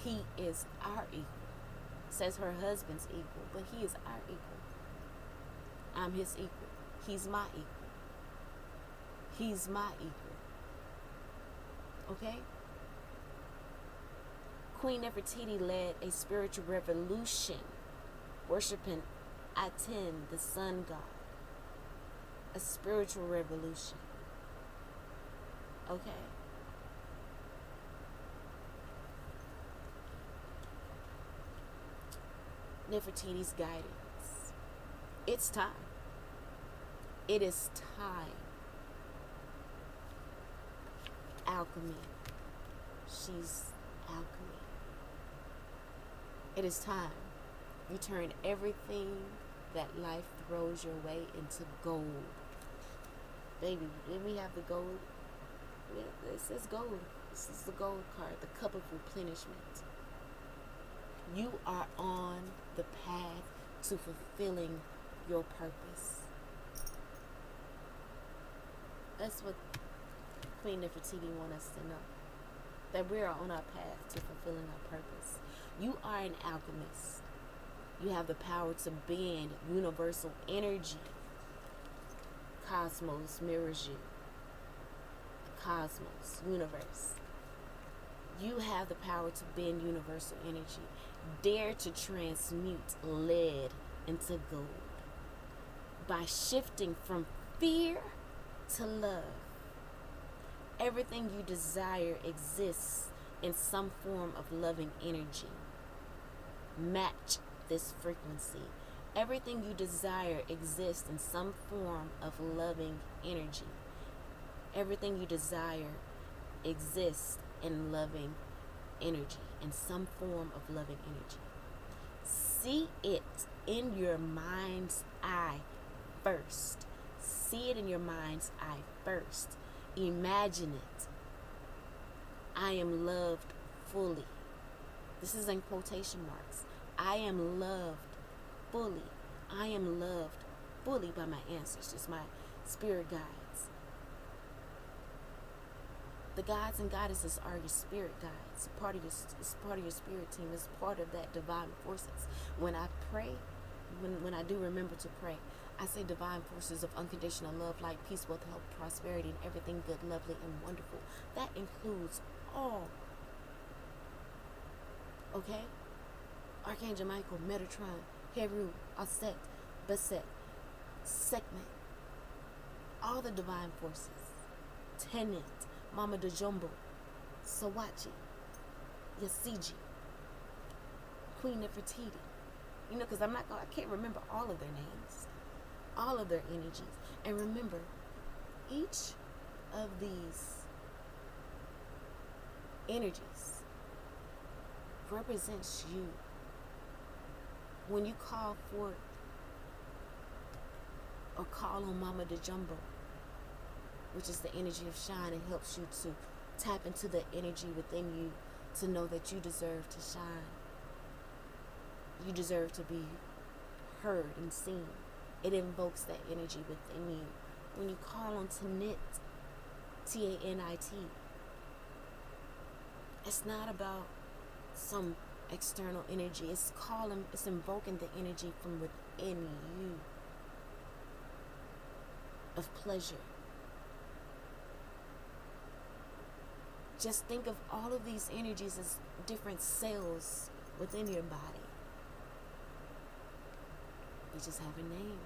He is our equal. Says her husband's equal, but he is our equal. I'm his equal. He's my equal. He's my equal. Okay? Queen Nefertiti led a spiritual revolution, worshiping Aten, the sun god. A spiritual revolution. Okay? Nefertiti's guidance. It's time. It is time. Alchemy. She's alchemy. It is time. You turn everything that life throws your way into gold. Baby, then we have the gold. This is gold. This is the gold card, the cup of replenishment. You are on the path to fulfilling your purpose. That's what Queen Nefertiti wants us to know. That we are on our path to fulfilling our purpose. You are an alchemist. You have the power to bend universal energy. Cosmos mirrors you. The cosmos, universe. You have the power to bend universal energy. Dare to transmute lead into gold by shifting from fear to love. Everything you desire exists in some form of loving energy. Match this frequency. Everything you desire exists in some form of loving energy. Everything you desire exists in loving energy, in some form of loving energy. See it in your mind's eye first. See it in your mind's eye first. Imagine it. I am loved fully. This is in quotation marks. I am loved fully. I am loved fully by my ancestors, my spirit guides. The gods and goddesses are your spirit guides. It's part of your spirit team. It's part of that divine forces. When I pray, when I do remember to pray, I say divine forces of unconditional love, light, peace, wealth, health, prosperity, and everything good, lovely, and wonderful. That includes all. Okay? Archangel Michael, Metatron, Heru, Aset, Baset, Sekhmet, all the divine forces. Tenet, Mama Dajumbo, Sawachi, Yasiji, Queen Nefertiti. You know, because I can't remember all of their names, all of their energies. And remember, each of these energies represents you. When you call forth or call on Mama Dajumbo, which is the energy of shine, it helps you to tap into the energy within you to know that you deserve to shine. You deserve to be heard and seen. It invokes that energy within you. When you call on Tanit, T-A-N-I-T, it's not about some external energy. It's invoking the energy from within you of pleasure. Just think of all of these energies as different cells within your body. They just have a name.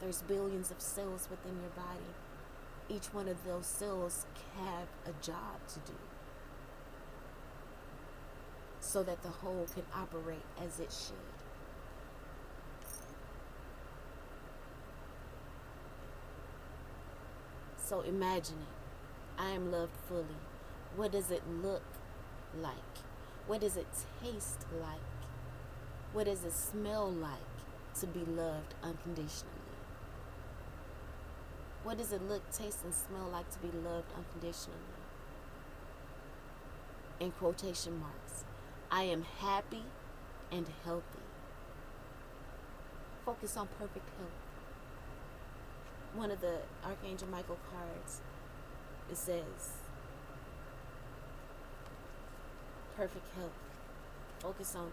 There's billions of cells within your body. Each one of those cells have a job to do so that the whole can operate as it should. So imagine it. I am loved fully. What does it look like? What does it taste like? What does it smell like to be loved unconditionally? What does it look, taste, and smell like to be loved unconditionally? In quotation marks. I am happy and healthy. Focus on perfect health. One of the Archangel Michael cards, it says, perfect health.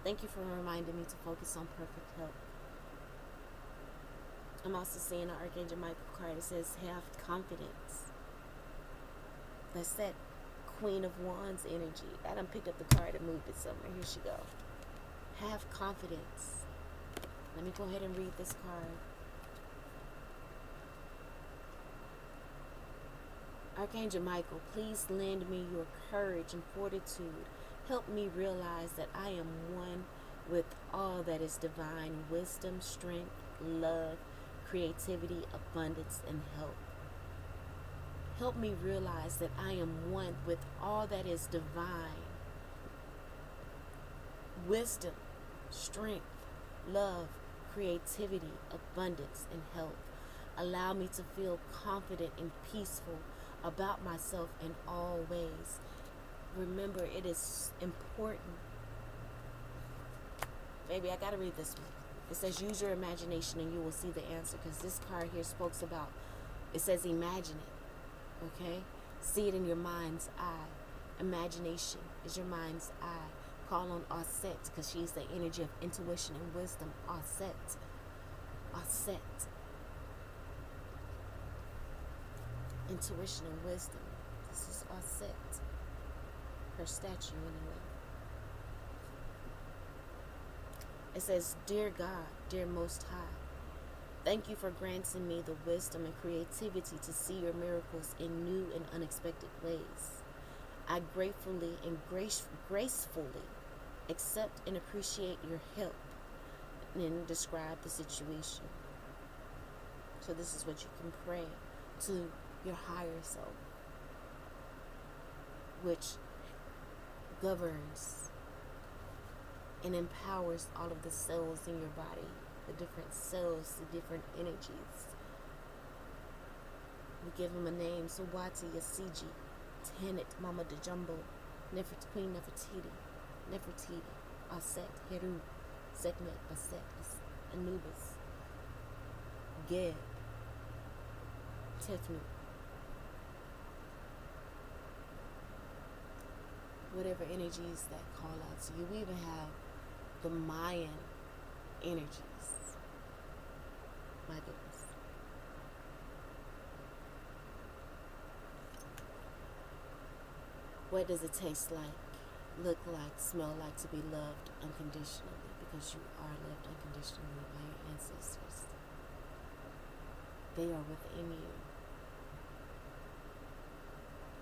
Thank you for reminding me to focus on perfect health. I'm also seeing an Archangel Michael card. It says, have confidence. That's that Queen of Wands energy. I done picked up the card and moved it somewhere. Here she go. Have confidence. Let me go ahead and read this card. Archangel Michael, please lend me your courage and fortitude. Help me realize that I am one with all that is divine: wisdom, strength, love, creativity, abundance, and health. Help me realize that I am one with all that is divine: wisdom, strength, love, creativity, abundance, and health. Allow me to feel confident and peaceful about myself in all ways. Remember, it is important. Maybe I gotta read this one. It says, use your imagination and you will see the answer, because this card here speaks about, it says imagine it, okay? See it in your mind's eye. Imagination is your mind's eye. Call on Aset, because she's the energy of intuition and wisdom. Aset. Aset. Intuition and wisdom. This is Aset. Her statue, anyway. It says, Dear God, dear Most High, thank you for granting me the wisdom and creativity to see your miracles in new and unexpected ways. I gratefully and gracefully accept and appreciate your help, and then describe the situation. So this is what you can pray to your higher self, which governs and empowers all of the cells in your body, the different cells, the different energies. We give them a name: Sawati, Yasiji, Tanit, Mama Dajumbo, Queen Nefertiti, Aset, Heru, Sekhmet, Baset, Anubis, Geb, Tiffany, whatever energies that call out to you. We even have the Mayan energies. My goodness. What does it taste like, look like, smell like to be loved unconditionally? Because you are loved unconditionally by your ancestors. They are within you,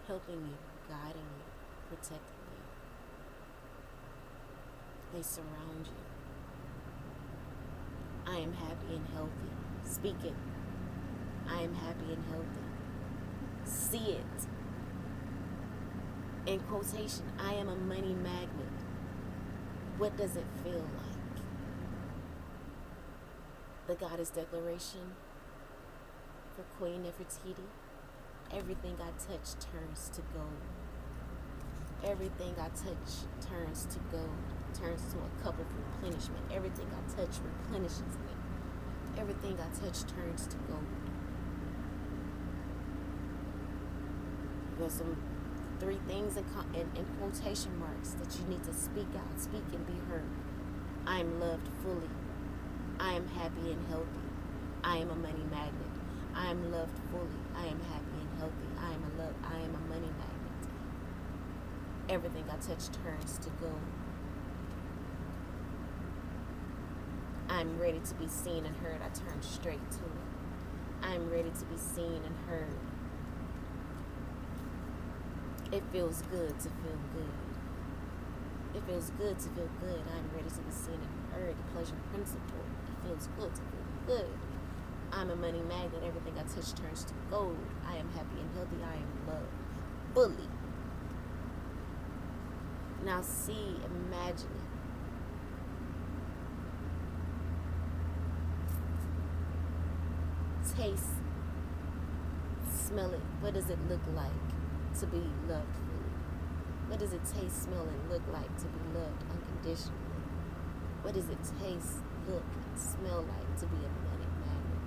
helping you, guiding you, protecting you. They surround you. I am happy and healthy. Speak it. I am happy and healthy. See it. In quotation, I am a money magnet. What does it feel like? The Goddess Declaration for Queen Nefertiti. Everything I touch turns to gold. Everything I touch turns to gold. Turns to a cup of replenishment. Everything I touch replenishes me. Everything I touch turns to gold. There's some 3 things in quotation marks that you need to speak out, speak and be heard. I am loved fully. I am happy and healthy. I am a money magnet. I am loved fully. I am happy and healthy. I am a money magnet. Everything I touch turns to gold. I'm ready to be seen and heard. I turn straight to it. I'm ready to be seen and heard. It feels good to feel good. It feels good to feel good. I'm ready to be seen and heard. The pleasure principle. It feels good to feel good. I'm a money magnet. Everything I touch turns to gold. I am happy and healthy. I am loved fully. Now see, imagine it. Taste, smell it. What does it look like to be loved fully? What does it taste, smell, and look like to be loved unconditionally? What does it taste, look, and smell like to be a money magnet?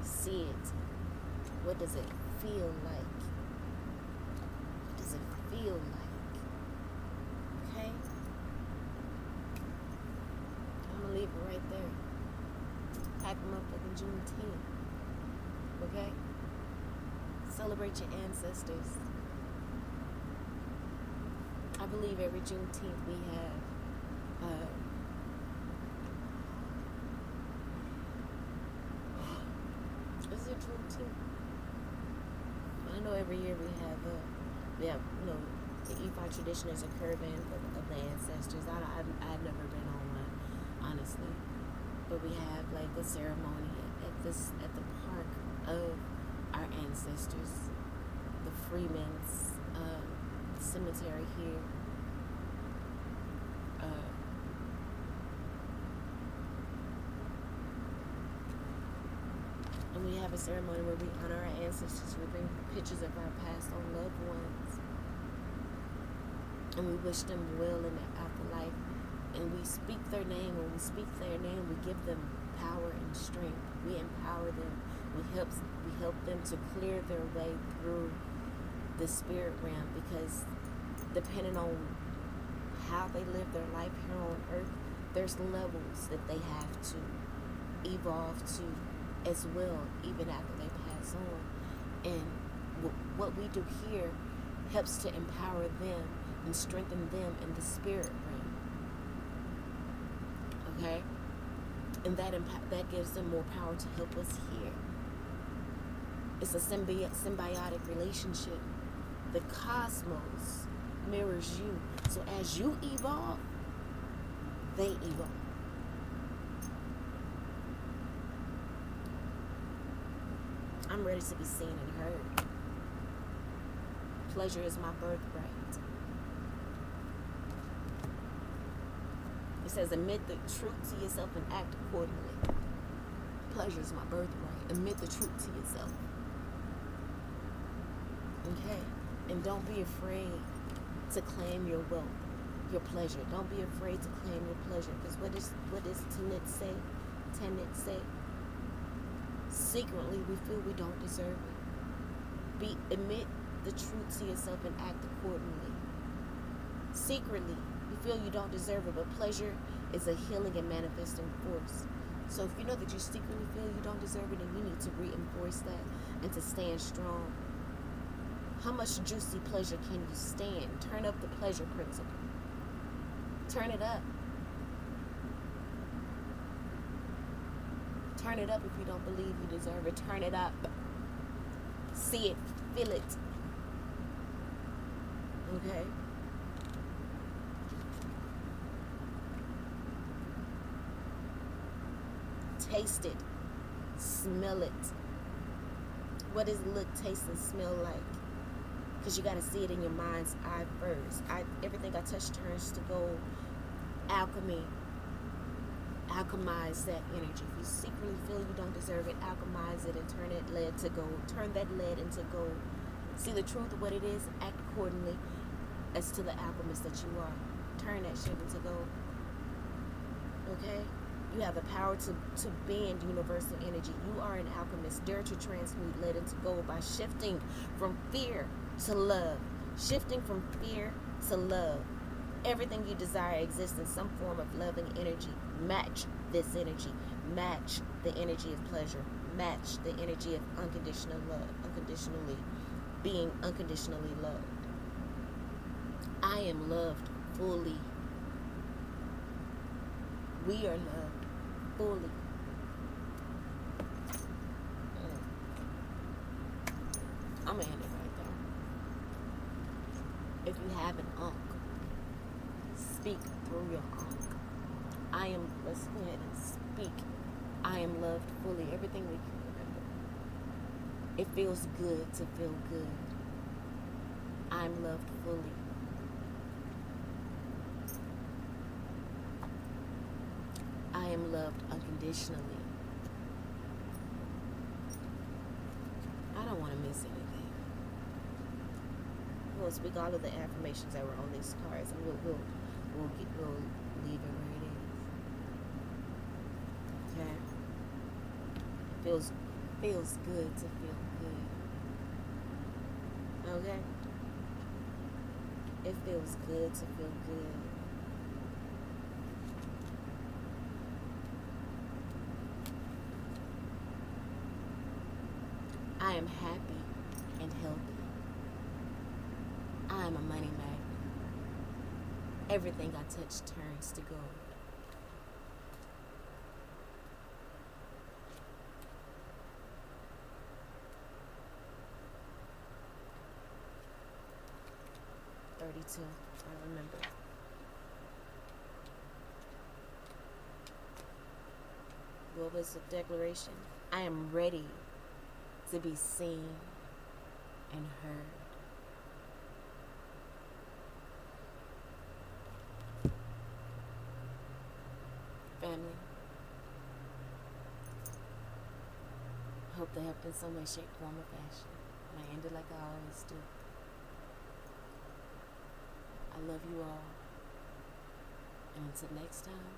See it. What does it feel like? What does it feel like? Okay? I'm going to leave it right there. Pack them up like in Juneteenth. Okay? Celebrate your ancestors. I believe every Juneteenth we have is it Juneteenth? I know every year we have the Ifa tradition is a curving of the ancestors. I've never been on one, honestly. But we have like a ceremony at the park of our ancestors, the Freeman's cemetery here. And we have a ceremony where we honor our ancestors. We bring pictures of our passed on loved ones, and we wish them well in their afterlife. And we speak their name. When we speak their name, we give them power and strength. We empower them. We help them to clear their way through the spirit realm, because depending on how they live their life here on earth, there's levels that they have to evolve to as well, even after they pass on. And what we do here helps to empower them and strengthen them in the spirit realm. Okay? And that gives them more power to help us here. It's a symbiotic relationship. The cosmos mirrors you. So as you evolve, they evolve. I'm ready to be seen and heard. Pleasure is my birthright. It says, admit the truth to yourself and act accordingly. Pleasure is my birthright. Admit the truth to yourself. Okay? And don't be afraid to claim your wealth, your pleasure. Don't be afraid to claim your pleasure. Because what does Tanit say? Secretly, we feel we don't deserve it. Admit the truth to yourself and act accordingly. Secretly, you feel you don't deserve it, but pleasure is a healing and manifesting force. So if you know that you secretly feel you don't deserve it, then you need to reinforce that and to stand strong. How much juicy pleasure can you stand? Turn up the pleasure principle. Turn it up. Turn it up if you don't believe you deserve it. Turn it up. See it. Feel it. Okay? Taste it. Smell it. What does it look, taste, and smell like? Because you got to see it in your mind's eye first. Everything I touch turns to gold. Alchemy. Alchemize that energy. If you secretly feel you don't deserve it, alchemize it and turn that lead to gold. Turn that lead into gold. See the truth of what it is, act accordingly as to the alchemist that you are. Turn that shit into gold. Okay? You have the power to bend universal energy. You are an alchemist. Dare to transmute lead into gold by shifting from fear to love. Shifting from fear to love. Everything you desire exists in some form of loving energy. Match this energy. Match the energy of pleasure. Match the energy of unconditional love. Unconditionally. Being unconditionally loved. I am loved fully. We are loved fully. I'm going to end it right there. If you have an unk, speak through your unk. Let's go ahead and speak. I am loved fully. Everything we can remember. It feels good to feel good. I'm loved fully. I am loved unconditionally. I don't want to miss anything. We'll speak all of the affirmations that were on these cards, and we'll leave it where it is. Okay. Feels good to feel good. Okay. It feels good to feel good. I am happy and healthy. I am a money magnet. Everything I touch turns to gold. I remember. What was the declaration? I am ready to be seen and heard. Family, hope they helped in some way, shape, form, or fashion. And I end it like I always do. I love you all. And until next time.